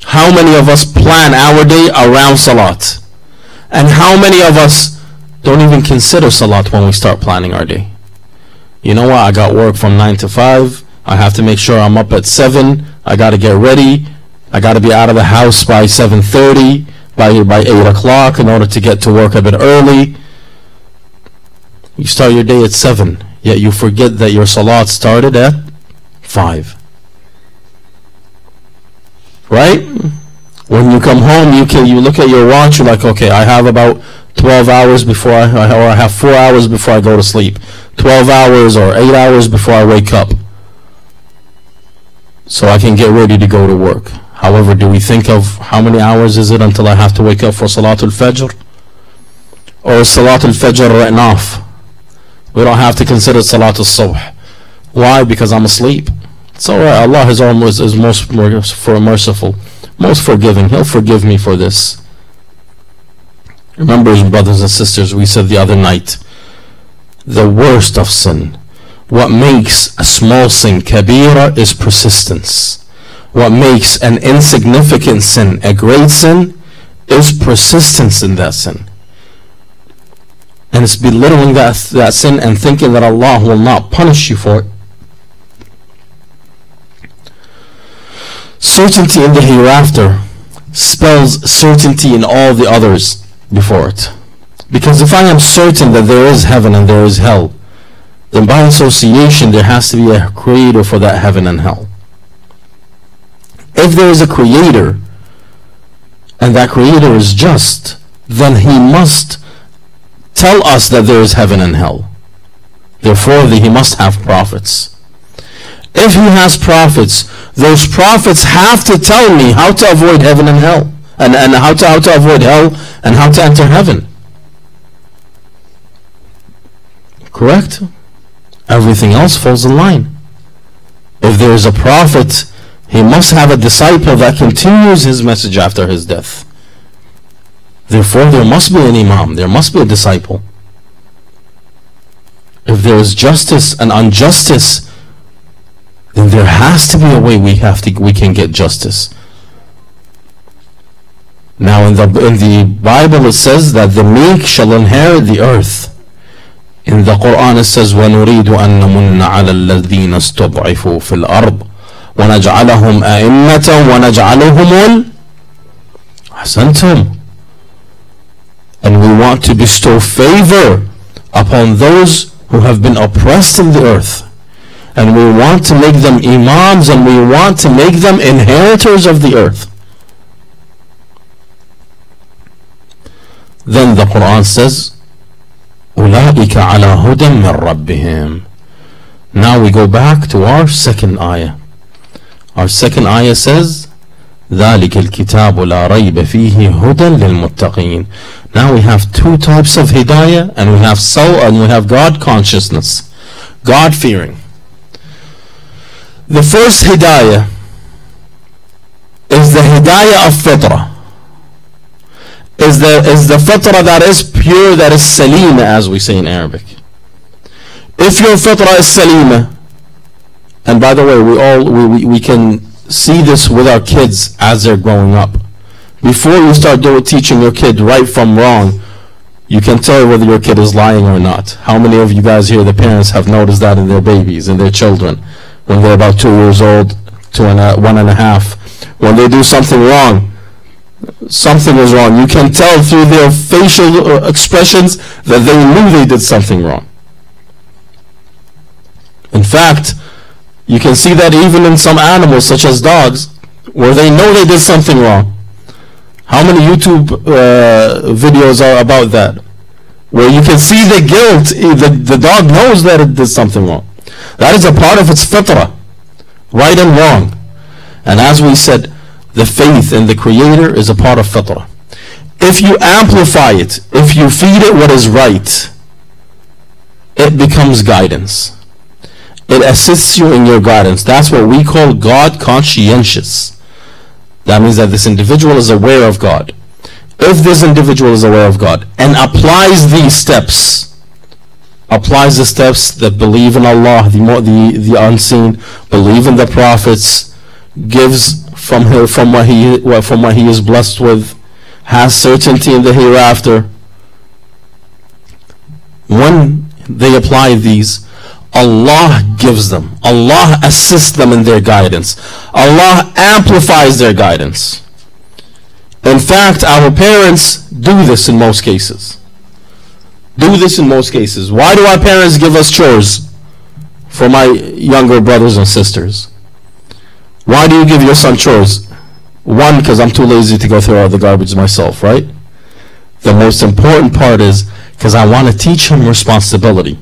How many of us plan our day around Salat? And how many of us don't even consider Salat when we start planning our day? You know what? I got work from 9 to 5. I have to make sure I'm up at 7. I got to get ready. I got to be out of the house by 7:30, by 8 o'clock in order to get to work a bit early. You start your day at 7, yet you forget that your Salat started at 5. Right? When you come home, you look at your watch, you're like, okay, I have about 12 hours before or I have 4 hours before I go to sleep. 12 hours or 8 hours before I wake up. So I can get ready to go to work. However, do we think of how many hours is it until I have to wake up for Salatul Fajr? Or is Salatul Fajr written off? We don't have to consider Salatul Subh. Why? Because I'm asleep. It's alright. Allah is most merciful, most forgiving. He'll forgive me for this. Remember, brothers and sisters, we said the other night, the worst of sin, what makes a small sin kabira is persistence. What makes an insignificant sin a great sin is persistence in that sin. And it's belittling that sin and thinking that Allah will not punish you for it. Certainty in the hereafter spells certainty in all the others before it. Because if I am certain that there is heaven and there is hell, then by association there has to be a creator for that heaven and hell. If there is a creator, and that creator is just, then he must tell us that there is heaven and hell. Therefore, he must have prophets. If he has prophets, those prophets have to tell me how to avoid heaven and hell, and how to avoid hell, and how to enter heaven. Correct? Everything else falls in line. If there is a prophet, he must have a disciple that continues his message after his death. Therefore, there must be an imam, there must be a disciple. If there is justice and injustice, then there has to be a way we can get justice. Now in the Bible it says that the meek shall inherit the earth. In the Quran it says وَنُرِيدُ أَن نَمُنَّ عَلَى الَّذِينَ اسْتُضْعِفُوا فِي الْأَرْضِ وَنَجْعَلَهُمْ أَئِمَّةً وَنَجْعَلَهُمُ أَحْسَنْتُمْ. And we want to bestow favor upon those who have been oppressed in the earth. And we want to make them imams, and we want to make them inheritors of the earth. Then the Quran says, أُولَٰئِكَ عَلَىٰ هُدًى مِّن رَبِّهِمْ. Now we go back to our second ayah. Our second ayah says, ذَلِكَ الْكِتَابُ لَا رَيْبَ فِيهِ هُدًى لِلْمُتَّقِينَ. Now we have two types of hidayah, and we have God consciousness, God fearing. The first hidayah is the hidayah of fitrah. Is the fitrah that is pure, that is salima, as we say in Arabic. If your fitrah is salima, and by the way, we can see this with our kids as they're growing up. Before you start teaching your kid right from wrong, you can tell whether your kid is lying or not. How many of you guys here, the parents, have noticed that in their babies, in their children, when they're about 2 years old, 1.5, when they do something wrong? Something is wrong. You can tell through their facial expressions that they knew they did something wrong. In fact, you can see that even in some animals, such as dogs, where they know they did something wrong. How many YouTube videos are about that? Where you can see the guilt, the dog knows that it did something wrong. That is a part of its fitrah, right and wrong. And as we said, the faith in the Creator is a part of fitrah. If you amplify it, if you feed it what is right, it becomes guidance. It assists you in your guidance. That's what we call God conscientious. That means that this individual is aware of God. If this individual is aware of God and applies these steps, applies the steps that believe in Allah, the unseen, believe in the prophets, gives from what he is blessed with, has certainty in the hereafter. When they apply these, Allah gives them, Allah assists them in their guidance, Allah amplifies their guidance. In fact, our parents do this in most cases. Why do our parents give us chores for my younger brothers and sisters? Why do you give your son chores? One, because I'm too lazy to go through all the garbage myself, right? The most important part is because I want to teach him responsibility.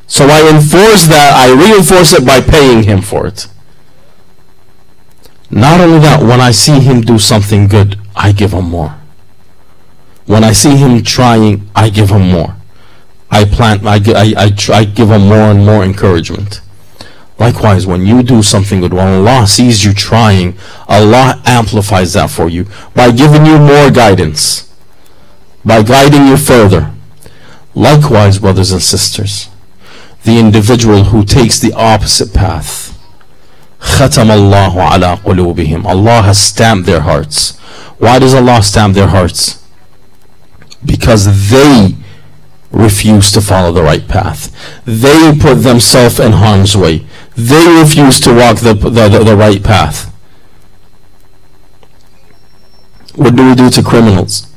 So I enforce that, I reinforce it by paying him for it. Not only that, when I see him do something good, I give him more. When I see him trying, I give him more. I give him more and more encouragement. Likewise, when you do something good, when Allah sees you trying, Allah amplifies that for you by giving you more guidance, by guiding you further. Likewise, brothers and sisters, the individual who takes the opposite path, ختم الله على قلوبهم. Allah has stamped their hearts. Why does Allah stamp their hearts? Because they refuse to follow the right path. They put themselves in harm's way. They refuse to walk the right path. What do we do to criminals?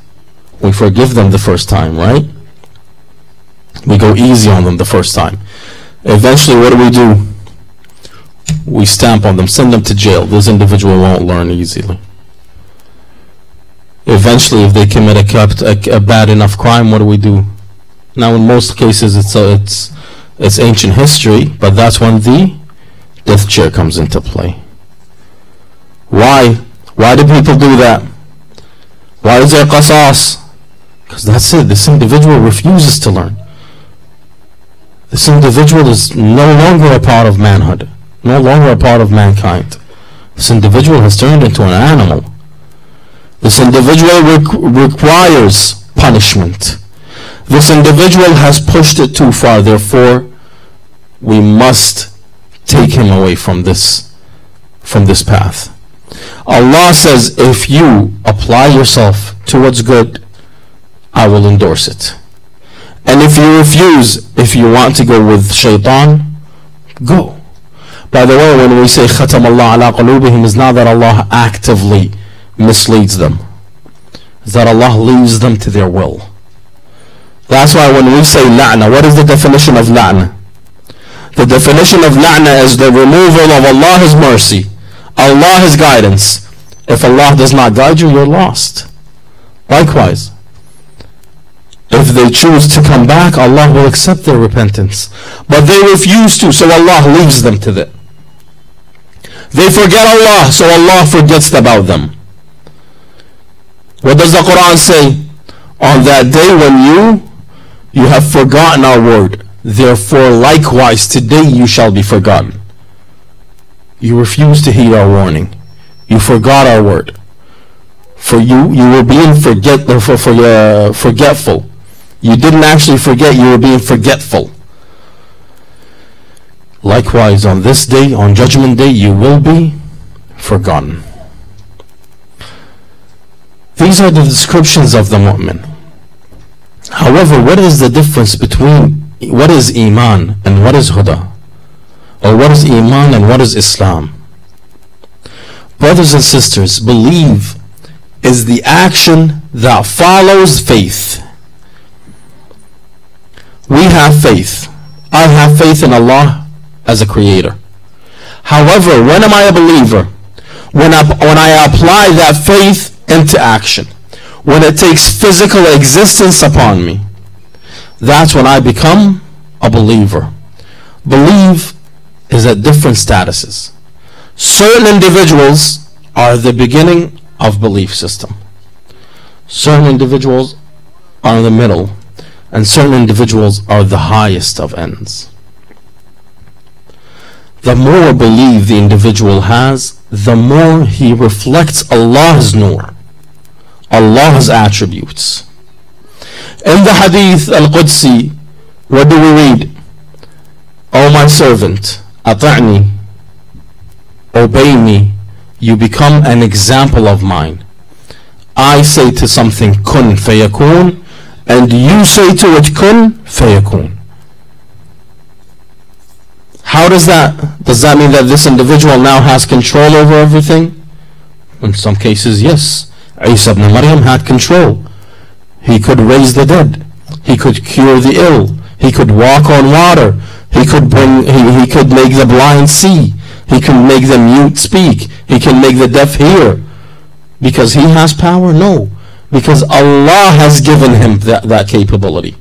We forgive them the first time, right? We go easy on them the first time. Eventually, what do? we stamp on them, send them to jail. This individual won't learn easily. Eventually, if they commit a bad enough crime, what do? Now, in most cases, it's ancient history, but that's when the death chair comes into play. Why? Why do people do that? Why is there qasas? Because that's it. This individual refuses to learn. This individual is no longer a part of manhood, no longer a part of mankind. This individual has turned into an animal. This individual requires punishment. This individual has pushed it too far. Therefore, we must take him away from this path. Allah says, if you apply yourself towards good, I will endorse it. And if you refuse, if you want to go with shaitan, go. By the way, when we say khatam Allah ala qulubihim, is not that Allah actively misleads them. It's that Allah leaves them to their will. That's why when we say la'na, what is the definition of la'na? The definition of la'na is the removal of Allah's mercy, Allah's guidance. If Allah does not guide you, you're lost. Likewise, if they choose to come back, Allah will accept their repentance. But they refuse to, so Allah leaves them to that. They forget Allah, so Allah forgets about them. What does the Quran say? On that day when you have forgotten our word, therefore likewise today you shall be forgotten. You refused to heed our warning. You forgot our word. For you were being forgetful. You didn't actually forget, you were being forgetful. Likewise, on this day, on Judgment Day, you will be forgotten. These are the descriptions of the mu'min. However, what is the difference between what is Iman and what is Huda? Or what is Iman and what is Islam? Brothers and sisters, believe is the action that follows faith. We have faith. I have faith in Allah as a creator. However, when am I a believer? When I apply that faith into action. When it takes physical existence upon me. That's when I become a believer. Believe is at different statuses. Certain individuals are the beginning of belief system. Certain individuals are in the middle. And certain individuals are the highest of ends. The more belief the individual has, the more he reflects Allah's nur, Allah's attributes. In the Hadith al-Qudsi, what do we read? O my servant, ata'ni, obey me, you become an example of mine. I say to something, kun fayakun, and you say to it, kun fayakun. How does that mean that this individual now has control over everything? In some cases, yes. Isa ibn Maryam had control. He could raise the dead. He could cure the ill. He could walk on water. He could make the blind see. He could make the mute speak. He can make the deaf hear. Because he has power? No. Because Allah has given him that capability.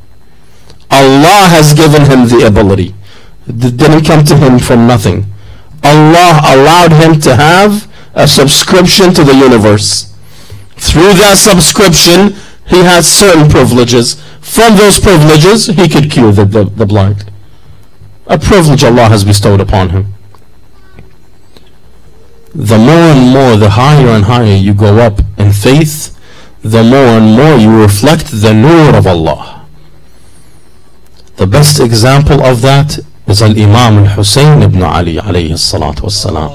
Allah has given him the ability. It didn't come to him from nothing. Allah allowed him to have a subscription to the universe. Through that subscription, he had certain privileges. From those privileges, he could cure the blind. A privilege Allah has bestowed upon him. The more and more, the higher and higher you go up in faith, the more and more you reflect the nur of Allah. The best example of that is Al-Imam Al-Hussein ibn Ali alayhi salatu wassalam.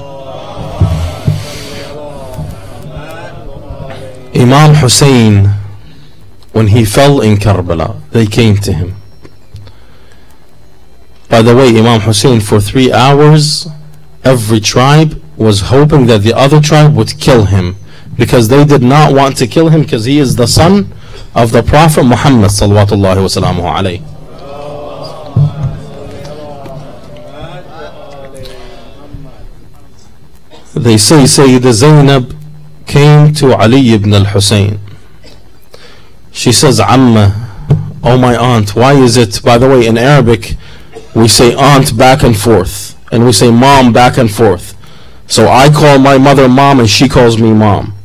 Imam Hussein, when he fell in Karbala, they came to him. By the way, Imam Hussein, for 3 hours, every tribe was hoping that the other tribe would kill him, because they did not want to kill him, because he is the son of the Prophet Muhammad sallallahu wasallam alayhi. They say Sayyida Zainab came to Ali ibn al-Hussein. She says, Amma, oh my aunt, why is it, by the way, in Arabic, we say aunt back and forth, and we say mom back and forth. So I call my mother mom and she calls me mom,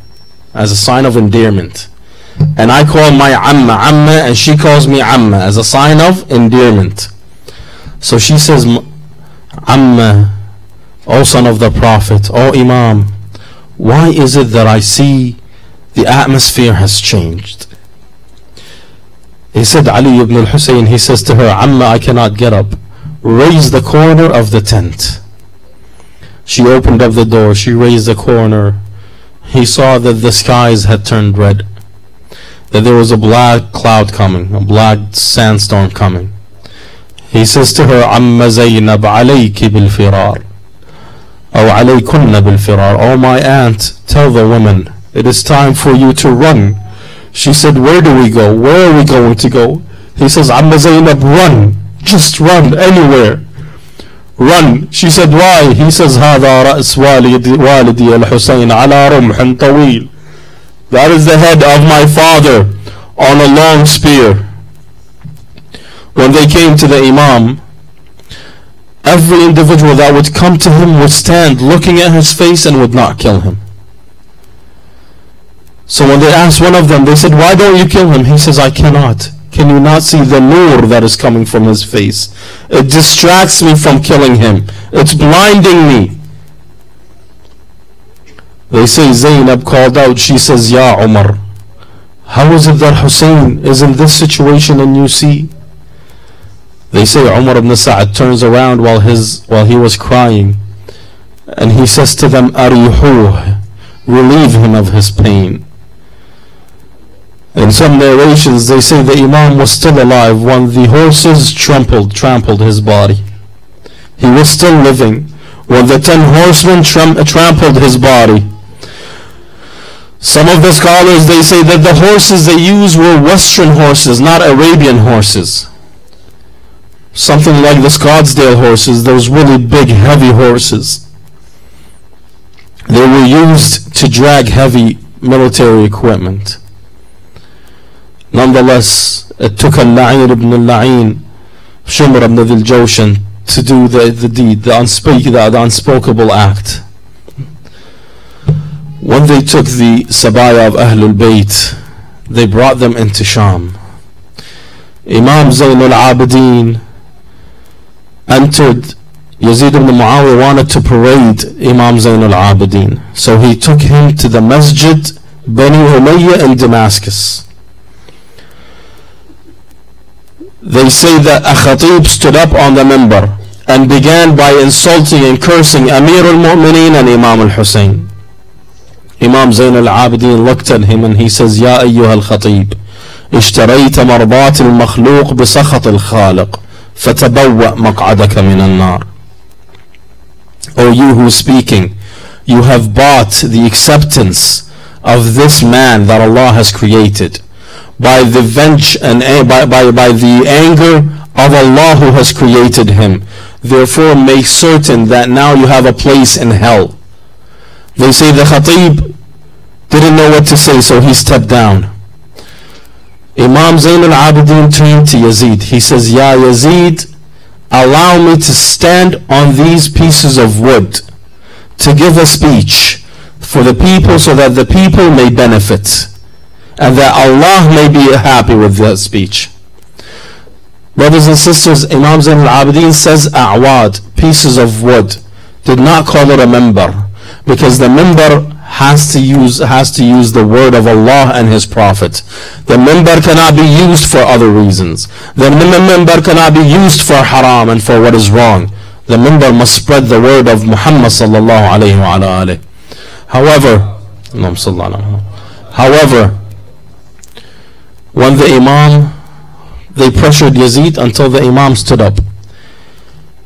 as a sign of endearment. And I call my Amma Amma and she calls me Amma, as a sign of endearment. So she says, Amma, O son of the Prophet, O Imam, why is it that I see the atmosphere has changed? He said, Ali ibn al-Hussein, he says to her, Amma, I cannot get up. Raise the corner of the tent. She opened up the door, she raised the corner. He saw that the skies had turned red, that there was a black cloud coming, a black sandstorm coming. He says to her, Amma Zainab, alayki bil firar. Or alaykunna bil firar. Oh my aunt, tell the women, it is time for you to run. She said, where do we go? Where are we going to go? He says, Amma Zainab, run. Just run anywhere. Run. She said, why? He says, هذا رأس والدي الحسين على رمح طويل. That is the head of my father on a long spear. When they came to the Imam, every individual that would come to him would stand looking at his face and would not kill him. So when they asked one of them, they said, why don't you kill him? He says, I cannot. Can you not see the nur that is coming from his face? It distracts me from killing him. It's blinding me. They say Zainab called out, she says, Ya Umar, how is it that Hussein is in this situation and you see? They say Umar ibn Sa'ad turns around while he was crying, and he says to them, Arihuh, relieve him of his pain. In some narrations they say the Imam was still alive when the horses trampled his body. He was still living when the 10 horsemen trampled his body. Some of the scholars, they say that the horses they used were Western horses, not Arabian horses. Something like the Scottsdale horses, those really big heavy horses. They were used to drag heavy military equipment. Nonetheless, it took Al-La'in ibn Al-La'in, Shumr ibn Dhil Jawshan, to do the deed, the unspeakable act. When they took the Sabaya of Ahlul Bayt, they brought them into Sham. Imam Zayn al-Abidin entered. Yazid ibn Muawiyah wanted to parade Imam Zayn al-Abidin, so he took him to the Masjid Bani Umayyah in Damascus. They say that a khatib stood up on the minbar and began by insulting and cursing Amir al-Mu'mineen and Imam al-Hussein. Imam Zayn al-Abidin looked at him and he says, Ya ayyuha al-khatib, اشتريت مرضات المخلوق بسخط الخالق فتبوأ مقعدك من النار. O you who is speaking, you have bought the acceptance of this man that Allah has created by the by the anger of Allah who has created him. Therefore make certain that now you have a place in hell. They say the Khatib didn't know what to say, so he stepped down. Imam Zayn al-Abidin turned to Yazid. He says, Ya Yazid, allow me to stand on these pieces of wood to give a speech for the people so that the people may benefit and that Allah may be happy with that speech. Brothers and sisters, Imam Zayn al-Abidin says a'wad, pieces of wood. Did not call it a minbar, because the minbar has to use the word of Allah and His Prophet. The minbar cannot be used for other reasons. The minbar cannot be used for haram and for what is wrong. The minbar must spread the word of Muhammad sallallahu alayhi wa alayhi. However, when the Imam, they pressured Yazid until the Imam stood up.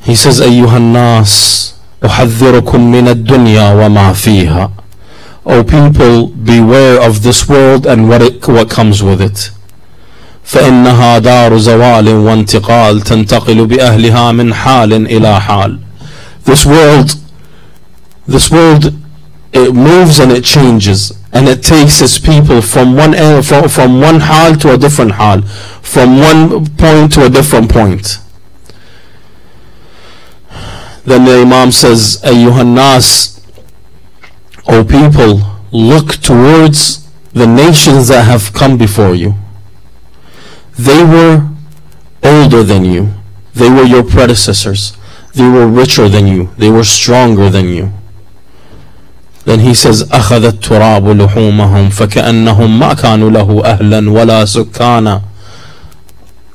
He says, Ayyuhan nas, uhadhirukum min ad-dunya wa ma fiha. O people, beware of this world and what comes with it. فإنها دار زوال وانتقال تنتقل بأهلها من حال إلى حال. This world it moves and it changes, and it takes its people from one hal to a different hal, from one point to a different point. Then the Imam says, Ayyuhan nas, O people, look towards the nations that have come before you. They were older than you. They were your predecessors. They were richer than you. They were stronger than you. Then he says, أخذ التراب لحومهم فكأنهم ما كانوا له أهلا ولا سكانا.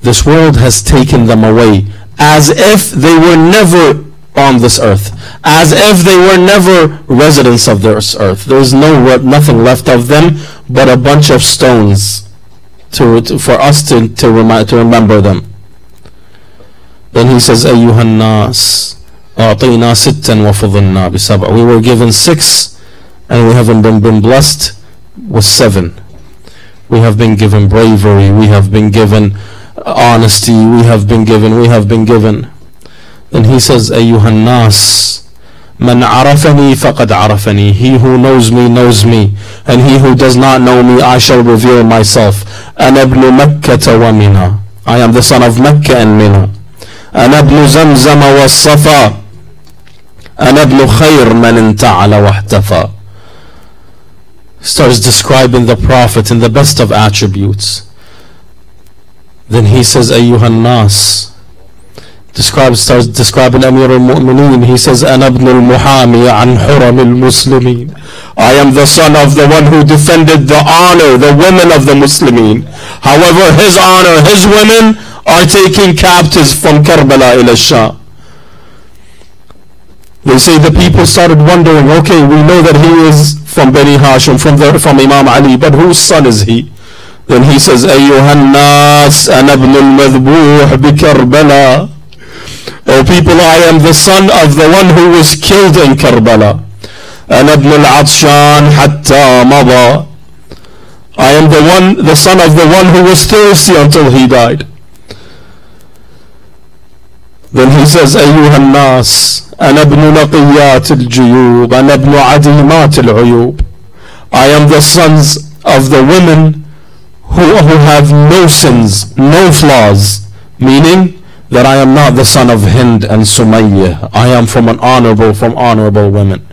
This world has taken them away as if they were never on this earth, as if they were never residents of this earth. There is nothing left of them but a bunch of stones for us to remember them. Then he says, أيها الناس أعطينا ستا وفضلنا بسبع. We were given 6 and we haven't been blessed with 7. We have been given bravery, we have been given honesty, we have been given. Then he says, أيها الناس من عرفني فقد عرفني. He who knows me, and he who does not know me, I shall reveal myself. أنا ابن مكة ومنى. I am the son of Mecca and Mina. أنا ابن زمزم والصفا. أنا ابن خير من انتعل واحتفى. Starts describing the Prophet in the best of attributes. Then he says, أيها الناس, starts describing Amir al-Mu'mineen. He says, أنا ابن المحامي عن حرم المسلمين. I am the son of the one who defended the honor, the women of the Muslimin. However, his honor, his women are taken captives from Karbala ila Shah. They say the people started wondering, okay, we know that he is from Bani Hashim, from Imam Ali, but whose son is he? Then he says, أيها الناس أنا ابن المذبوح بكربلاء. O people, I am the son of the one who was killed in Karbala. أنا ابن العطشان حتى مضى. I am the son of the one who was thirsty until he died. Then he says, أيها الناس أنا ابن نقيات الجيوب أنا ابن عديمات العيوب. I am the sons of the women who have no sins, no flaws, meaning that I am not the son of Hind and Sumayyah. I am from honorable women.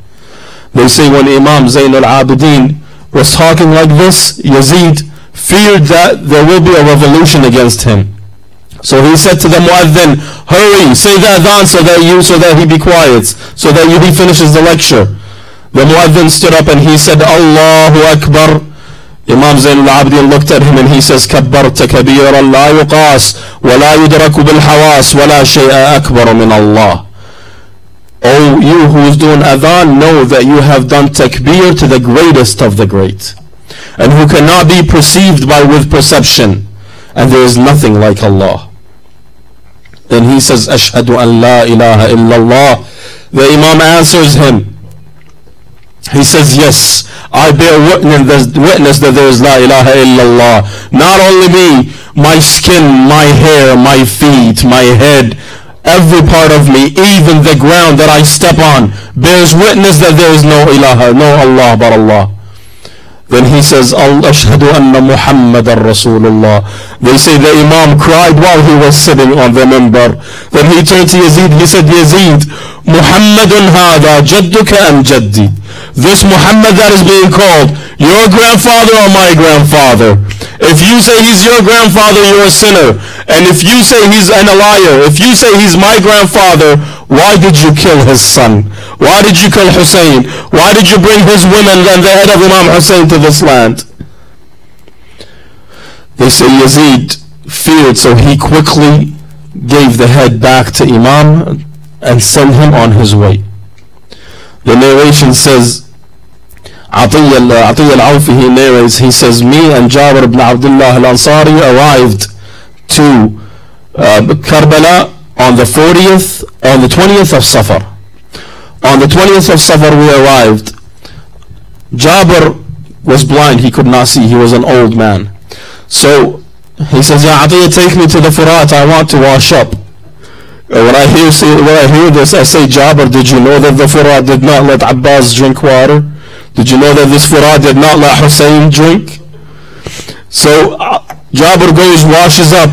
They say when Imam Zayn al-Abidin was talking like this, Yazid feared that there will be a revolution against him. So he said to the Mu'adhin, hurry, say the adhan so that he be quiet, so that he finishes the lecture. The Mu'adhin stood up and he said, Allahu Akbar. Imam Zayn al-Abidin looked at him and he says, كبرت كبيرا لا يقاس ولا يدرك بالحواس ولا شيء أكبر من الله. Oh, you who is doing adhan, know that you have done takbir to the greatest of the great, and who cannot be perceived with perception, and there is nothing like Allah. Then he says, أشهد أن لا إله إلا الله. The Imam answers him. He says, yes, I bear witness that there is La ilaha illallah. Not only me, my skin, my hair, my feet, my head, every part of me, even the ground that I step on, bears witness that there is no ilaha, no Allah but Allah. Then he says, Ashhadu anna Muhammadan Rasulullah. They say the Imam cried while he was sitting on the minbar. Then he turned to Yazid, he said, Yazid, Muhammadun hada jadduka am jaddi. This Muhammad that is being called, your grandfather or my grandfather? If you say he's your grandfather, you're a sinner. And if you say he's a liar, if you say he's my grandfather, why did you kill his son? Why did you kill Hussein? Why did you bring his women and the head of Imam Hussein to this land? They say Yazid feared, so he quickly gave the head back to Imam and sent him on his way. The narration says, Atiyya al-Awfi, he narrates, he says, me and Jabir ibn Abdullah al-Ansari arrived to Karbala on the 20th of Safar. On the 20th of Safar we arrived. Jabir was blind, he could not see, he was an old man. So he says, Ya Atiyya, take me to the Furat, I want to wash up. When I hear this, I say, Jabir, did you know that the Furat did not let Abbas drink water? Did you know that this Fura did not let Hussein drink? So Jabir goes, washes up.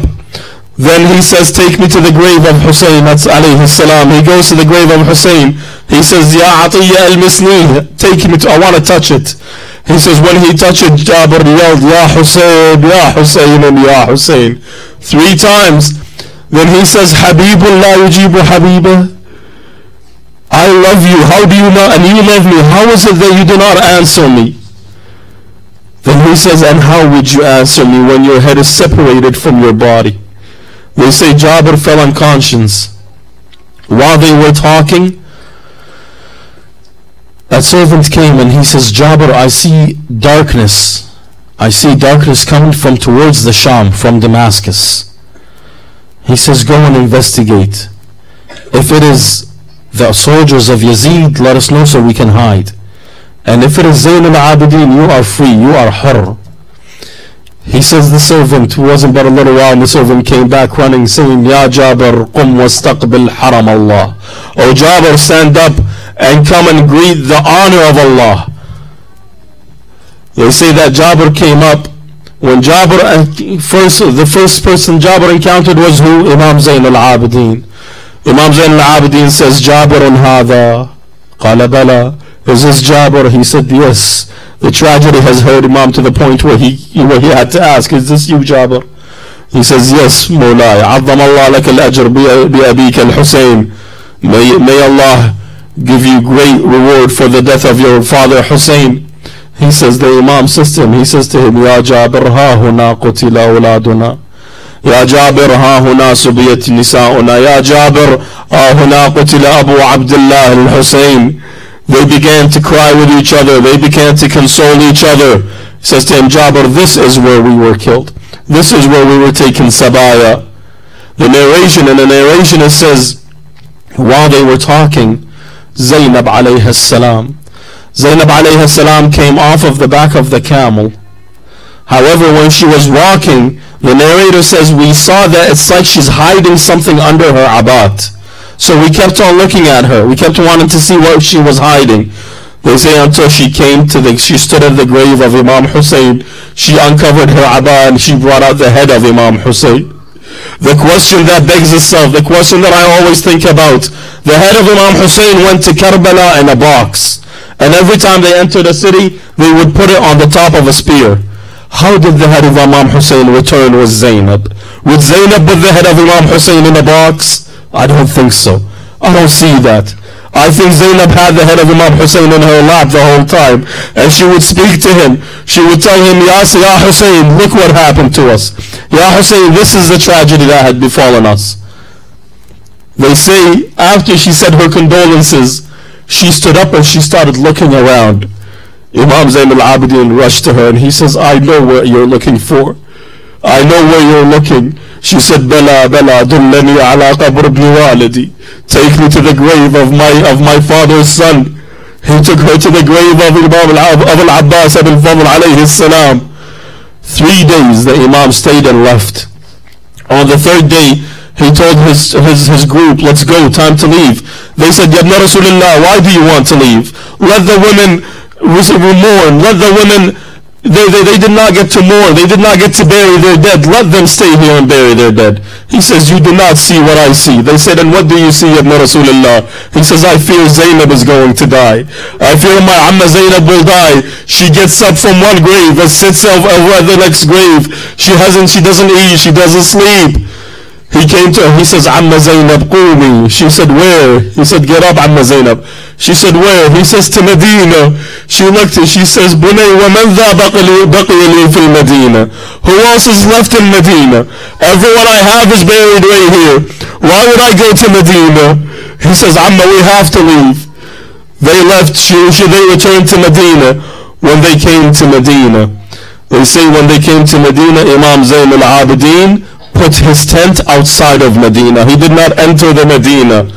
Then he says, take me to the grave of Hussein. That's alayhi salam. He goes to the grave of Hussein. He says, Ya Atiyya al-Misni, take me to, I want to touch it. He says, when he touched it, Jabir yelled, Ya Hussein, Ya Hussein, and Ya Hussein. 3 times. Then he says, Habibullah yujibu Habiba. I love you. How do you know? And you love me. How is it that you do not answer me? Then he says, and how would you answer me when your head is separated from your body? They say Jabir fell unconscious. While they were talking, that servant came and he says, Jabir, I see darkness. I see darkness coming from towards the Sham, from Damascus. He says, go and investigate. If it is the soldiers of Yazid, let us know so we can hide. And if it is Zayn al-Abidin, you are free, you are hur. He says the servant, who wasn't but a little while, and the servant came back running, saying, Ya Jabir, qum wastaqbil haram Allah. O Jabir, stand up and come and greet the honor of Allah. They say that Jabir came up. When the first person Jabir encountered was who? Imam Zayn al-Abidin. Imam Zayn al-Abidin says, Jabirun hadha. Qala bala. Is this Jabir? He said, yes. The tragedy has hurt Imam to the point where he had to ask, is this you, Jabir? He says, yes, Mawlai. Azzam Allah lak al-ajr bi abika al-Husayn. May Allah give you great reward for the death of your father Hussein. He says, the Imam says to him, he says to him, Ya Jabir, ha huna qutila awladuna. Ya Jabir, ha huna subiyat nisa'una. Ya Jabir, ha huna qutila Abu Abdullah al-Husayn. They began to cry with each other. They began to console each other. He says to him, Jabir, this is where we were killed. This is where we were taken sabaya. In the narration it says, while they were talking, Zainab alayha salam. Zainab alayha salam came off of the back of the camel. However, when she was walking, the narrator says, we saw that it's like she's hiding something under her abat. So we kept on looking at her. We kept wanting to see what she was hiding. They say until she stood at the grave of Imam Hussein. She uncovered her abba and she brought out the head of Imam Hussein. The question that begs itself, the question that I always think about, the head of Imam Hussein went to Karbala in a box. And every time they entered a city, they would put it on the top of a spear. How did the head of Imam Hussein return with Zainab? Would Zainab put the head of Imam Hussein in a box? I don't think so. I don't see that. I think Zainab had the head of Imam Hussein in her lap the whole time. And she would speak to him. She would tell him, Ya Hussein, look what happened to us. Ya Hussein, this is the tragedy that had befallen us. They say, after she said her condolences, she stood up and she started looking around. Imam Zayn al-Abidin rushed to her and he says, I know what you're looking for. I know where you're looking. She said, Bala, dullani ala qabr ibn walidi. Take me to the grave of my father's son. He took her to the grave of Imam al-Abbas ibn Fadl alayhi salam. 3 days the Imam stayed and left. On the 3rd day, he told his group, let's go, time to leave. They said, Ya Ibn Rasulullah, why do you want to leave? Let the women mourn. Let the women, they did not get to mourn. They did not get to bury their dead. Let them stay here and bury their dead. He says, you do not see what I see. They said, and what do you see, Ibn Rasulullah? He says, I fear Zainab is going to die. I fear my Amma Zainab will die. She gets up from one grave and sits over the next grave. She doesn't eat, she doesn't sleep. He came to her, he says, Amma Zainab, qumi. She said, where? He said, get up, Amma Zainab. She said, where? He says, to Medina. She looked at, she says, Bunay, wa man dha baqiya li fil Medina. Who else is left in Medina? Everyone I have is buried right here. Why would I go to Medina? He says, Amma, we have to leave. They left, they returned to Medina. When they came to Medina, they say when they came to Medina, Imam Zayn al-Abidin put his tent outside of Medina. He did not enter the Medina.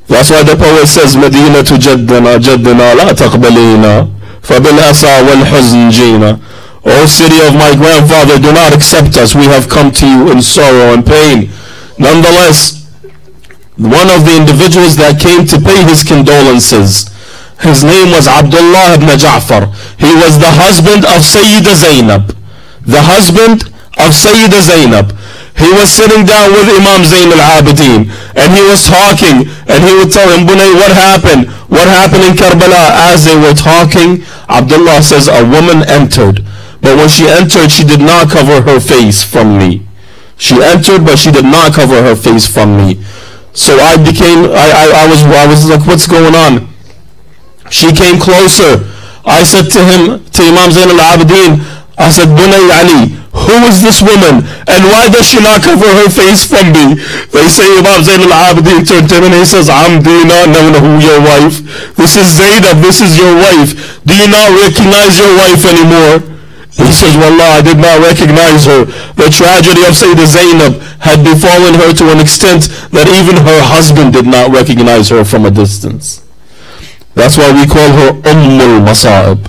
That's why the poet says, Medina to jaddana, jaddana la taqbalina, fabil asa wal huzn jina. O city of my grandfather, do not accept us. We have come to you in sorrow and pain. Nonetheless, one of the individuals that came to pay his condolences, His name was Abdullah ibn Ja'far. He was the husband of Sayyida Zainab. The husband of Sayyida Zainab. He was sitting down with Imam Zayn al-Abidin and he was talking and he would tell him, Bunay, what happened? What happened in Karbala? As they were talking, Abdullah says, a woman entered. But when she entered, she did not cover her face from me. She entered, but she did not cover her face from me. So I was like, what's going on? She came closer. I said to him, to Imam Zayn al-Abidin, I said, Bunay Ali, who is this woman and why does she not cover her face from me? They say Imam Zayn al-Abidin turned to him and he says, do you not know your wife? This is Zainab, this is your wife. Do you not recognize your wife anymore? He says, Wallah, I did not recognize her. The tragedy of Sayyida Zainab had befallen her to an extent that even her husband did not recognize her from a distance. That's why we call her Ummul Masa'ib.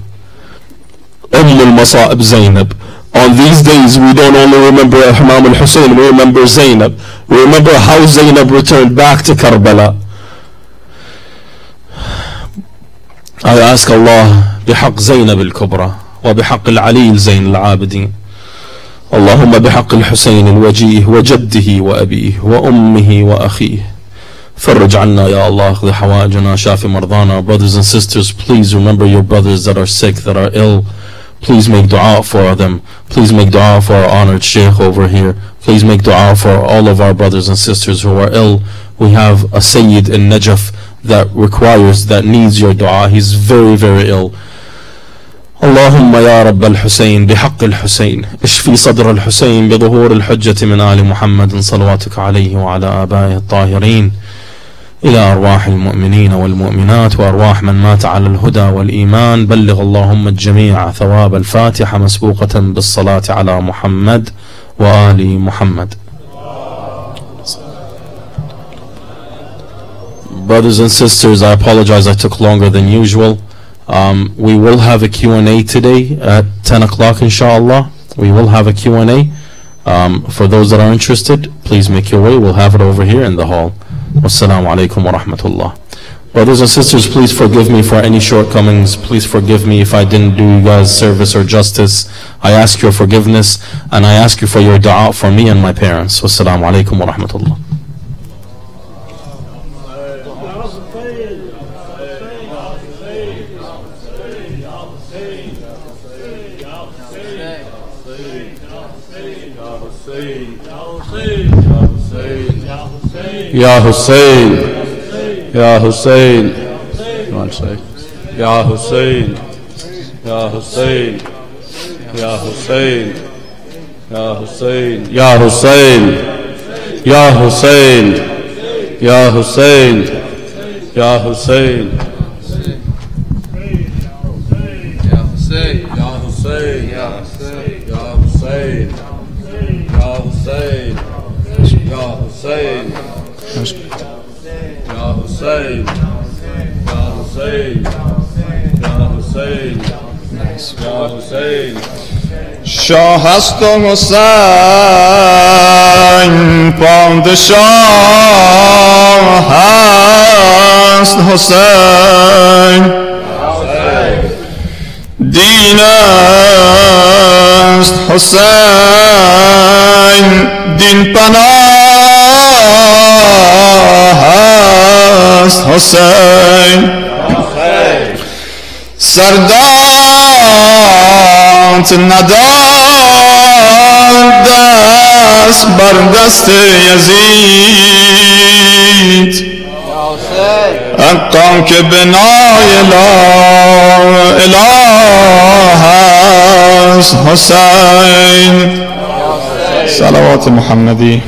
Ummul Masa'ib Zainab. On these days, we don't only remember Imam al-Hussein, we remember Zainab. We remember how Zainab returned back to Karbala. I ask Allah, بحق زينب الكبرى وبحق العلي زين العابدين اللهم بحق الحسين الوجيه وجده وأبيه وأمه وأخيه فرج عنا يا الله اقضي حوائجنا شافي مرضانا. Brothers and sisters, please remember your brothers that are sick, that are ill. Please make dua for them. Please make dua for our honored Sheikh over here. Please make dua for all of our brothers and sisters who are ill. We have a Sayyid in Najaf that needs your dua. He's very, very ill. اللهم يا رب الحسين بحق الحسين اشفي صدر الحسين بظهور الحجة من آل محمد صلواتك عليه وعلى آبائه الطاهرين إلى أرواح المؤمنين والمؤمنات وأرواح من مات على الهدى والإيمان. بلغ اللهم الجميع ثواب الفاتحة مسبوقة بالصلاة على محمد وآل محمد. Brothers and sisters, I apologize I took longer than usual. We will have a Q&A today at 10 o'clock inshallah. We will have a Q&A. For those that are interested, please make your way. We'll have it over here in the hall. Wassalamu alaikum wa rahmatullah. Brothers and sisters, please forgive me for any shortcomings. Please forgive me if I didn't do you guys service or justice. I ask your forgiveness and I ask you for your dua for me and my parents. Wassalamu alaikum wa rahmatullah. Ya Hussein, Ya Hussein, one sec. Ya Hussein, Ya Hussein, Ya Hussein, Ya Hussein, Ya Hussein, Ya Hussein, Ya Hussein, Ya Hussein, Ya Hussein, Ya Hussein, Ya Hussein, Ya Hussein, Ya Hussein, Ya Hussein. Ya Hussein, Ya Hussein, Ya Hussein, Ya Hussein. شاه است و حسین پادشاه است حسین دین است حسین دین پناه است حسین سرداد نداد دست بر دست یزید حقا که بنای لا اله است حسین. صلوات محمدی.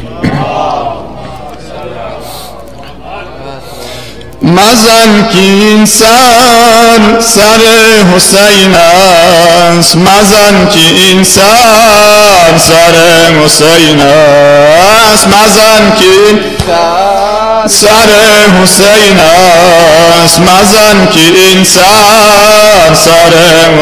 مزن که این سر حسین است مزن که این سر حسین است مزن که این سر حسین است مزن که این سر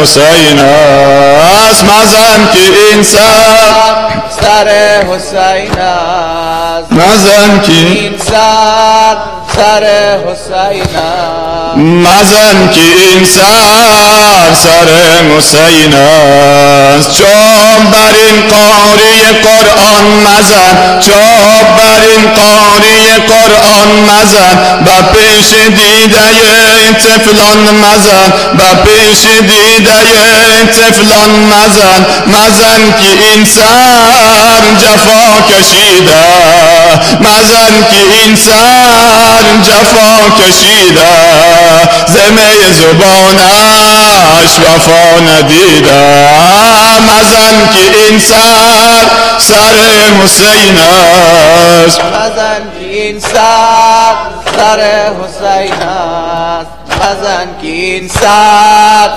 حسین است مزن که این سر حسین است مزن که این سر سر حسین است مزن که این سر حسین است چوب بر این قاری قرآن مزن چوب بر این قاری قرآن مزن و پیش دیده طفلان مزن و پیش دیده طفلان مزن مزن که این سر جفا کشیده مزن که این سر جفا کشیده زمه زبانش وفا ندیده مزن که این سر حسین است مزن که این سر حسین است مزن که این سر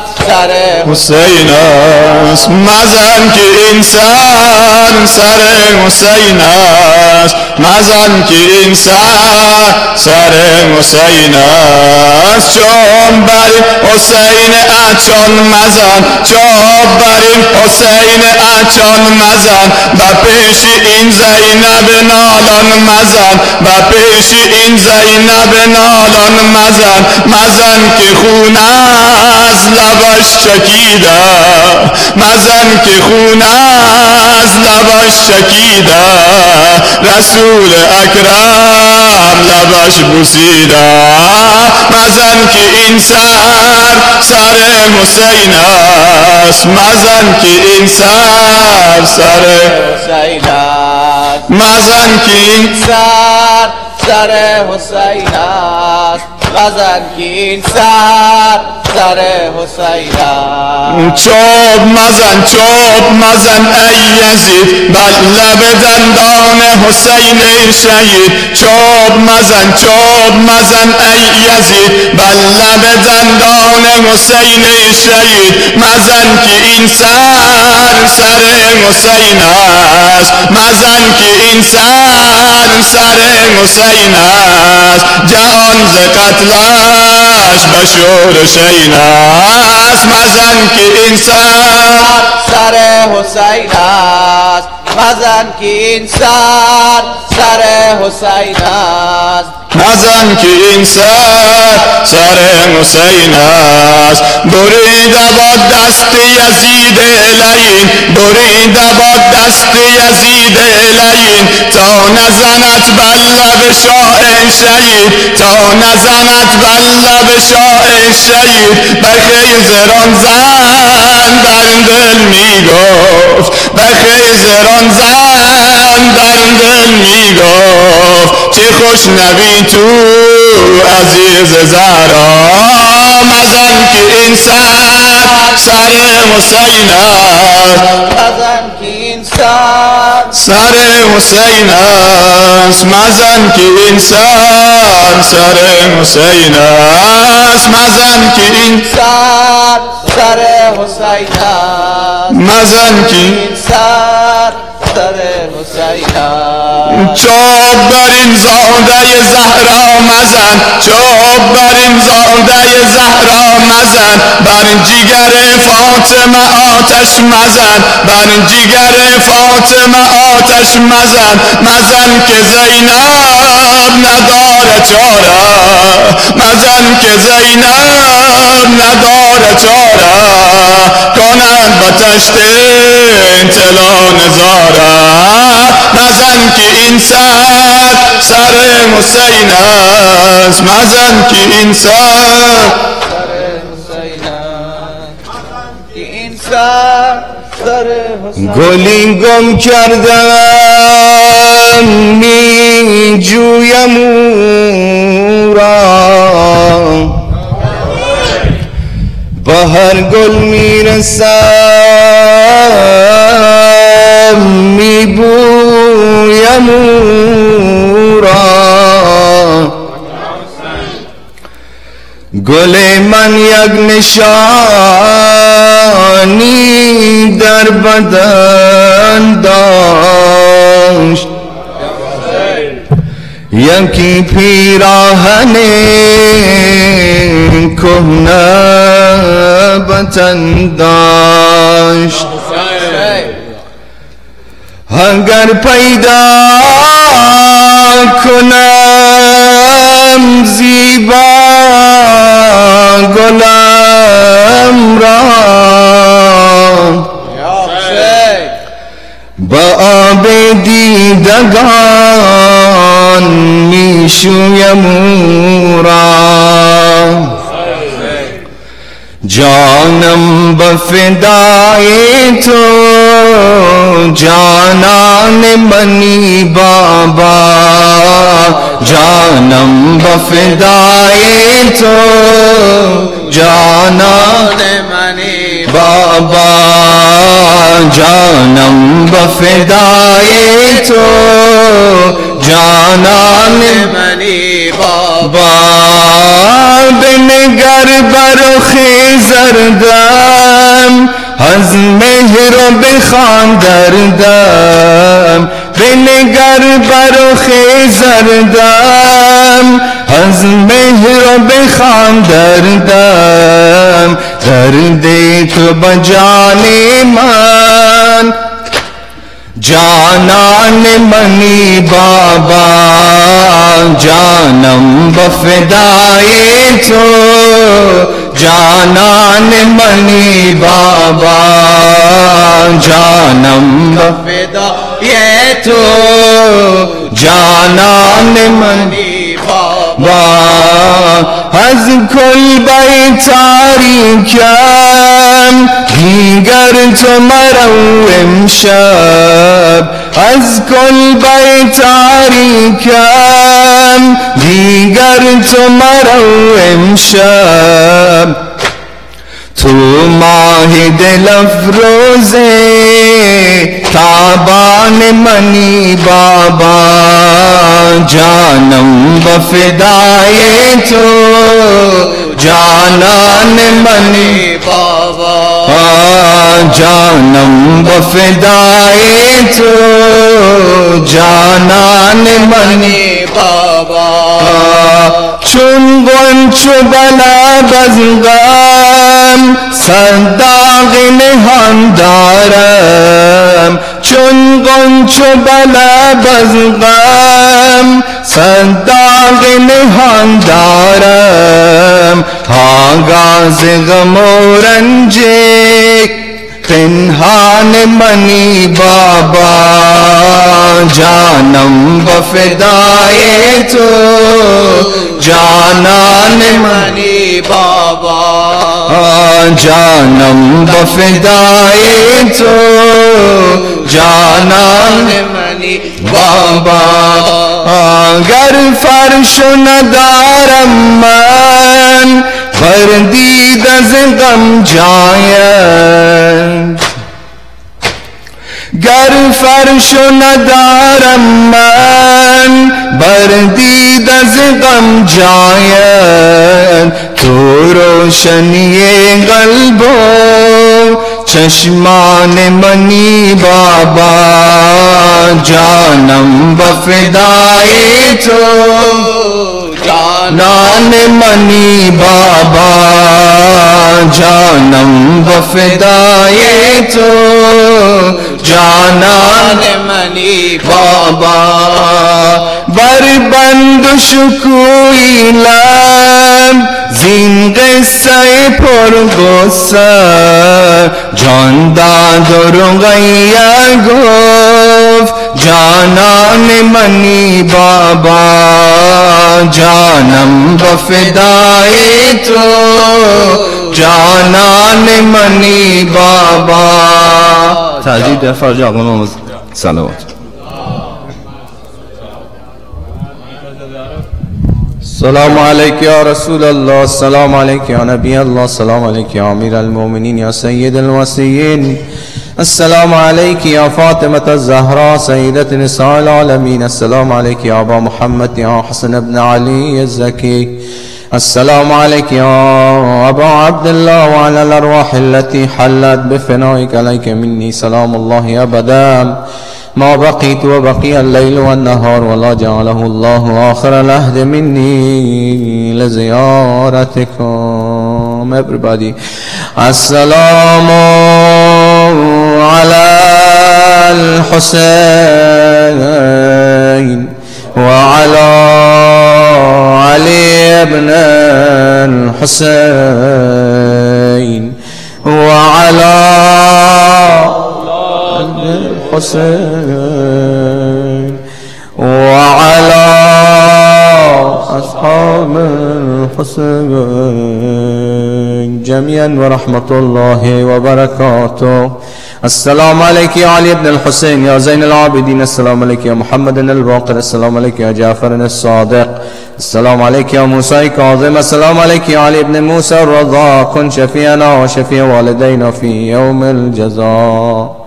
حسین است مزن که این سر حسین است مزن که این سر حسین است چون بر حسین اچان مزن چون بر حسین اچان مزن و پیش این زینب نالان مزن و پیش این زینب نالان مزن مزن که خون از لبش چکیده مزن که خون از لبش چکیده رسول اکرم لبش بوسیده مزن که این سر حسین است مزن که این سر حسین است مزن که این سر حسین است مزن که این سر حسین است چوب مزن ای یزید بر لب دندان حسین شهید چوب مزن ای یزید بر لب دندان حسین شهید مزن که این سر حسین است مزن که این سر حسین است جهان ز قتلش بشور شین است مزن که این سر حسین است مزن که این سر حسین است مزن که این سر حسین است بریده باد دست یزید لعین بریده باد دست یزید لعین تا نزند بر لب شاه شهید تا نزند بر لب شاه شهید بر خیزران زن در دل میگفت بر خیزران زن در دل میگفت چه خوش نبی تو عزیز زهرا مزن که این سر حسین است مزن که این سر حسین است مزن که این سر حسین است مزن که این سر حسین است مزن که این سر حسین است چوب بر این زاده زهرا مزن چوب بر این زاده زهرا مزن بر جگر فاطمه آتش مزن بر جگر فاطمه آتش مزن مزن که زینب نداره چاره مزن که زینب نداره چاره کنند با تشت طلا نظاره مزن که این سر حسین است مزن که این گلی گم کردم می جویم او را با هر گل میرسم می بویم او را گل من یک نشانی در بدن داشت یکی پیراهن کهنه بتن داشت اگر پیدا کنم زندگان میشویم او را جانم به فدای تو جانان منی بابا جانم به فدای تو جانان منی بابا جانم به فدای تو جانان منی بابا بنگر بر زردم از مهر بخوان دردم بنگر بر زردم از مهر بخوان دردم درد تو بجان من جانان منی بابا جانم بفدای تو جانان منی بابا جانم بفدای تو جانان منی بابا از کل بی تاریکم دیگر تو مرو امشب از کل بی تاریکم دیگر تو مرو امشب تو ماه دل افروزه تابان منی بابا جانم بفدای تو جانان منی بابا جانم بفدای تو جانان منی بابا چون گنچو بلا بزغم صداق نهان دارم چون گنچو بلا بزغم صداق نهان دارم آغاز غم و رنج پنهان منی بابا جانم بفدای تو جانان منی بابا جانم بفدای تو جانان منی بابا گر فرش ندارم من بردید از غم جایت گر فرش ندارم من بردید از غم جایت تو روشنی قلب و چشمان منی بابا جانم بفدای تو جانان منی بابا جانم بفدای تو جانان منی بابا بر بند و شکویلم زین قصه پر غصه جان داد و رقیه گفت جانان منی بابا جانم بفدای تو جانان منی بابا تجدید در فرج آقا صلوات السلام عليك يا رسول الله السلام عليك يا نبي الله السلام عليك يا أمير المؤمنين يا سيد الوصيين السلام عليك يا فاطمة الزهراء سيدة نساء العالمين السلام عليك يا أبا محمد يا حسن بن علي الزكي السلام عليك يا أبا عبد الله وعلى الأرواح التي حلت بفنائك عليك مني سلام الله أبدا ما بقيت وبقي الليل والنهار ولا جعله الله آخر العهد مني لزيارتكم. Everybody السلام على الحسين وعلى علي بن الحسين وعلى الحسين الحسين جميعا ورحمة الله وبركاته. السلام عليك يا علي بن الحسين يا زين العابدين. السلام عليك يا محمد الباقر. السلام عليك يا جعفر الصادق. السلام عليك يا موسى كاظم. السلام عليك يا علي بن موسى الرضا. كن شفيعنا وشفيع والدينا في يوم الجزاء.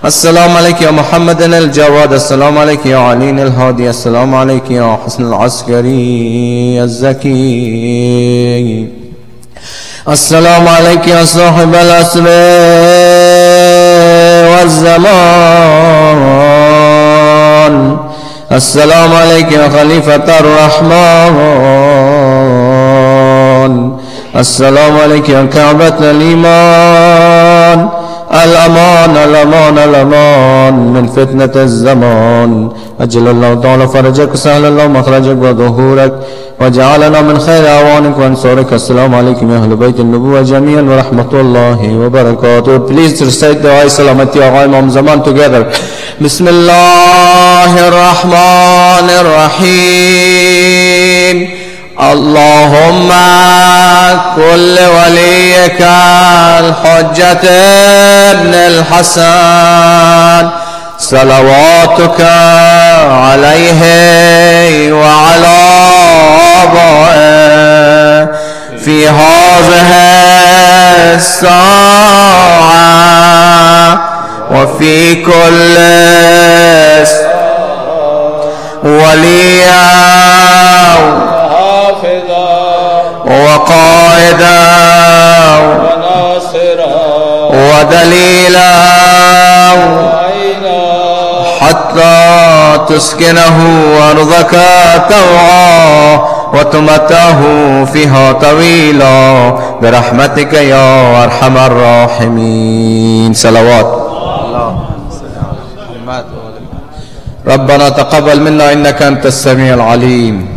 السلام عليك يا محمد الجواد. السلام عليك يا علي الهادي. السلام عليك يا حسن العسكري الزكي. السلام عليك يا صاحب الأسر والزمان. السلام عليك يا خليفة الرحمن. السلام عليك يا كعبة الإيمان. الأمان الأمان الأمان من فتنة الزمان. أجل الله تعالى فرجك وسهل الله مخرجك وظهورك وجعلنا من خير أعوانك وأنصارك. السلام عليكم يا أهل بيت النبوة جميعا ورحمة الله وبركاته. Please recite the Ay Salamati of Imam Zaman together. بسم الله الرحمن الرحيم. اللهم كل وليك الحجة ابن الحسن صلواتك عليه وعلى آبائه في هذه الساعة وفي كل وليا وقائدا ودليلا حتى تسكنه أرضك طوعا وتمتعه فيها طويلا برحمتك يا أرحم الراحمين. صلوات. ربنا تقبل منا إنك أنت السميع العليم.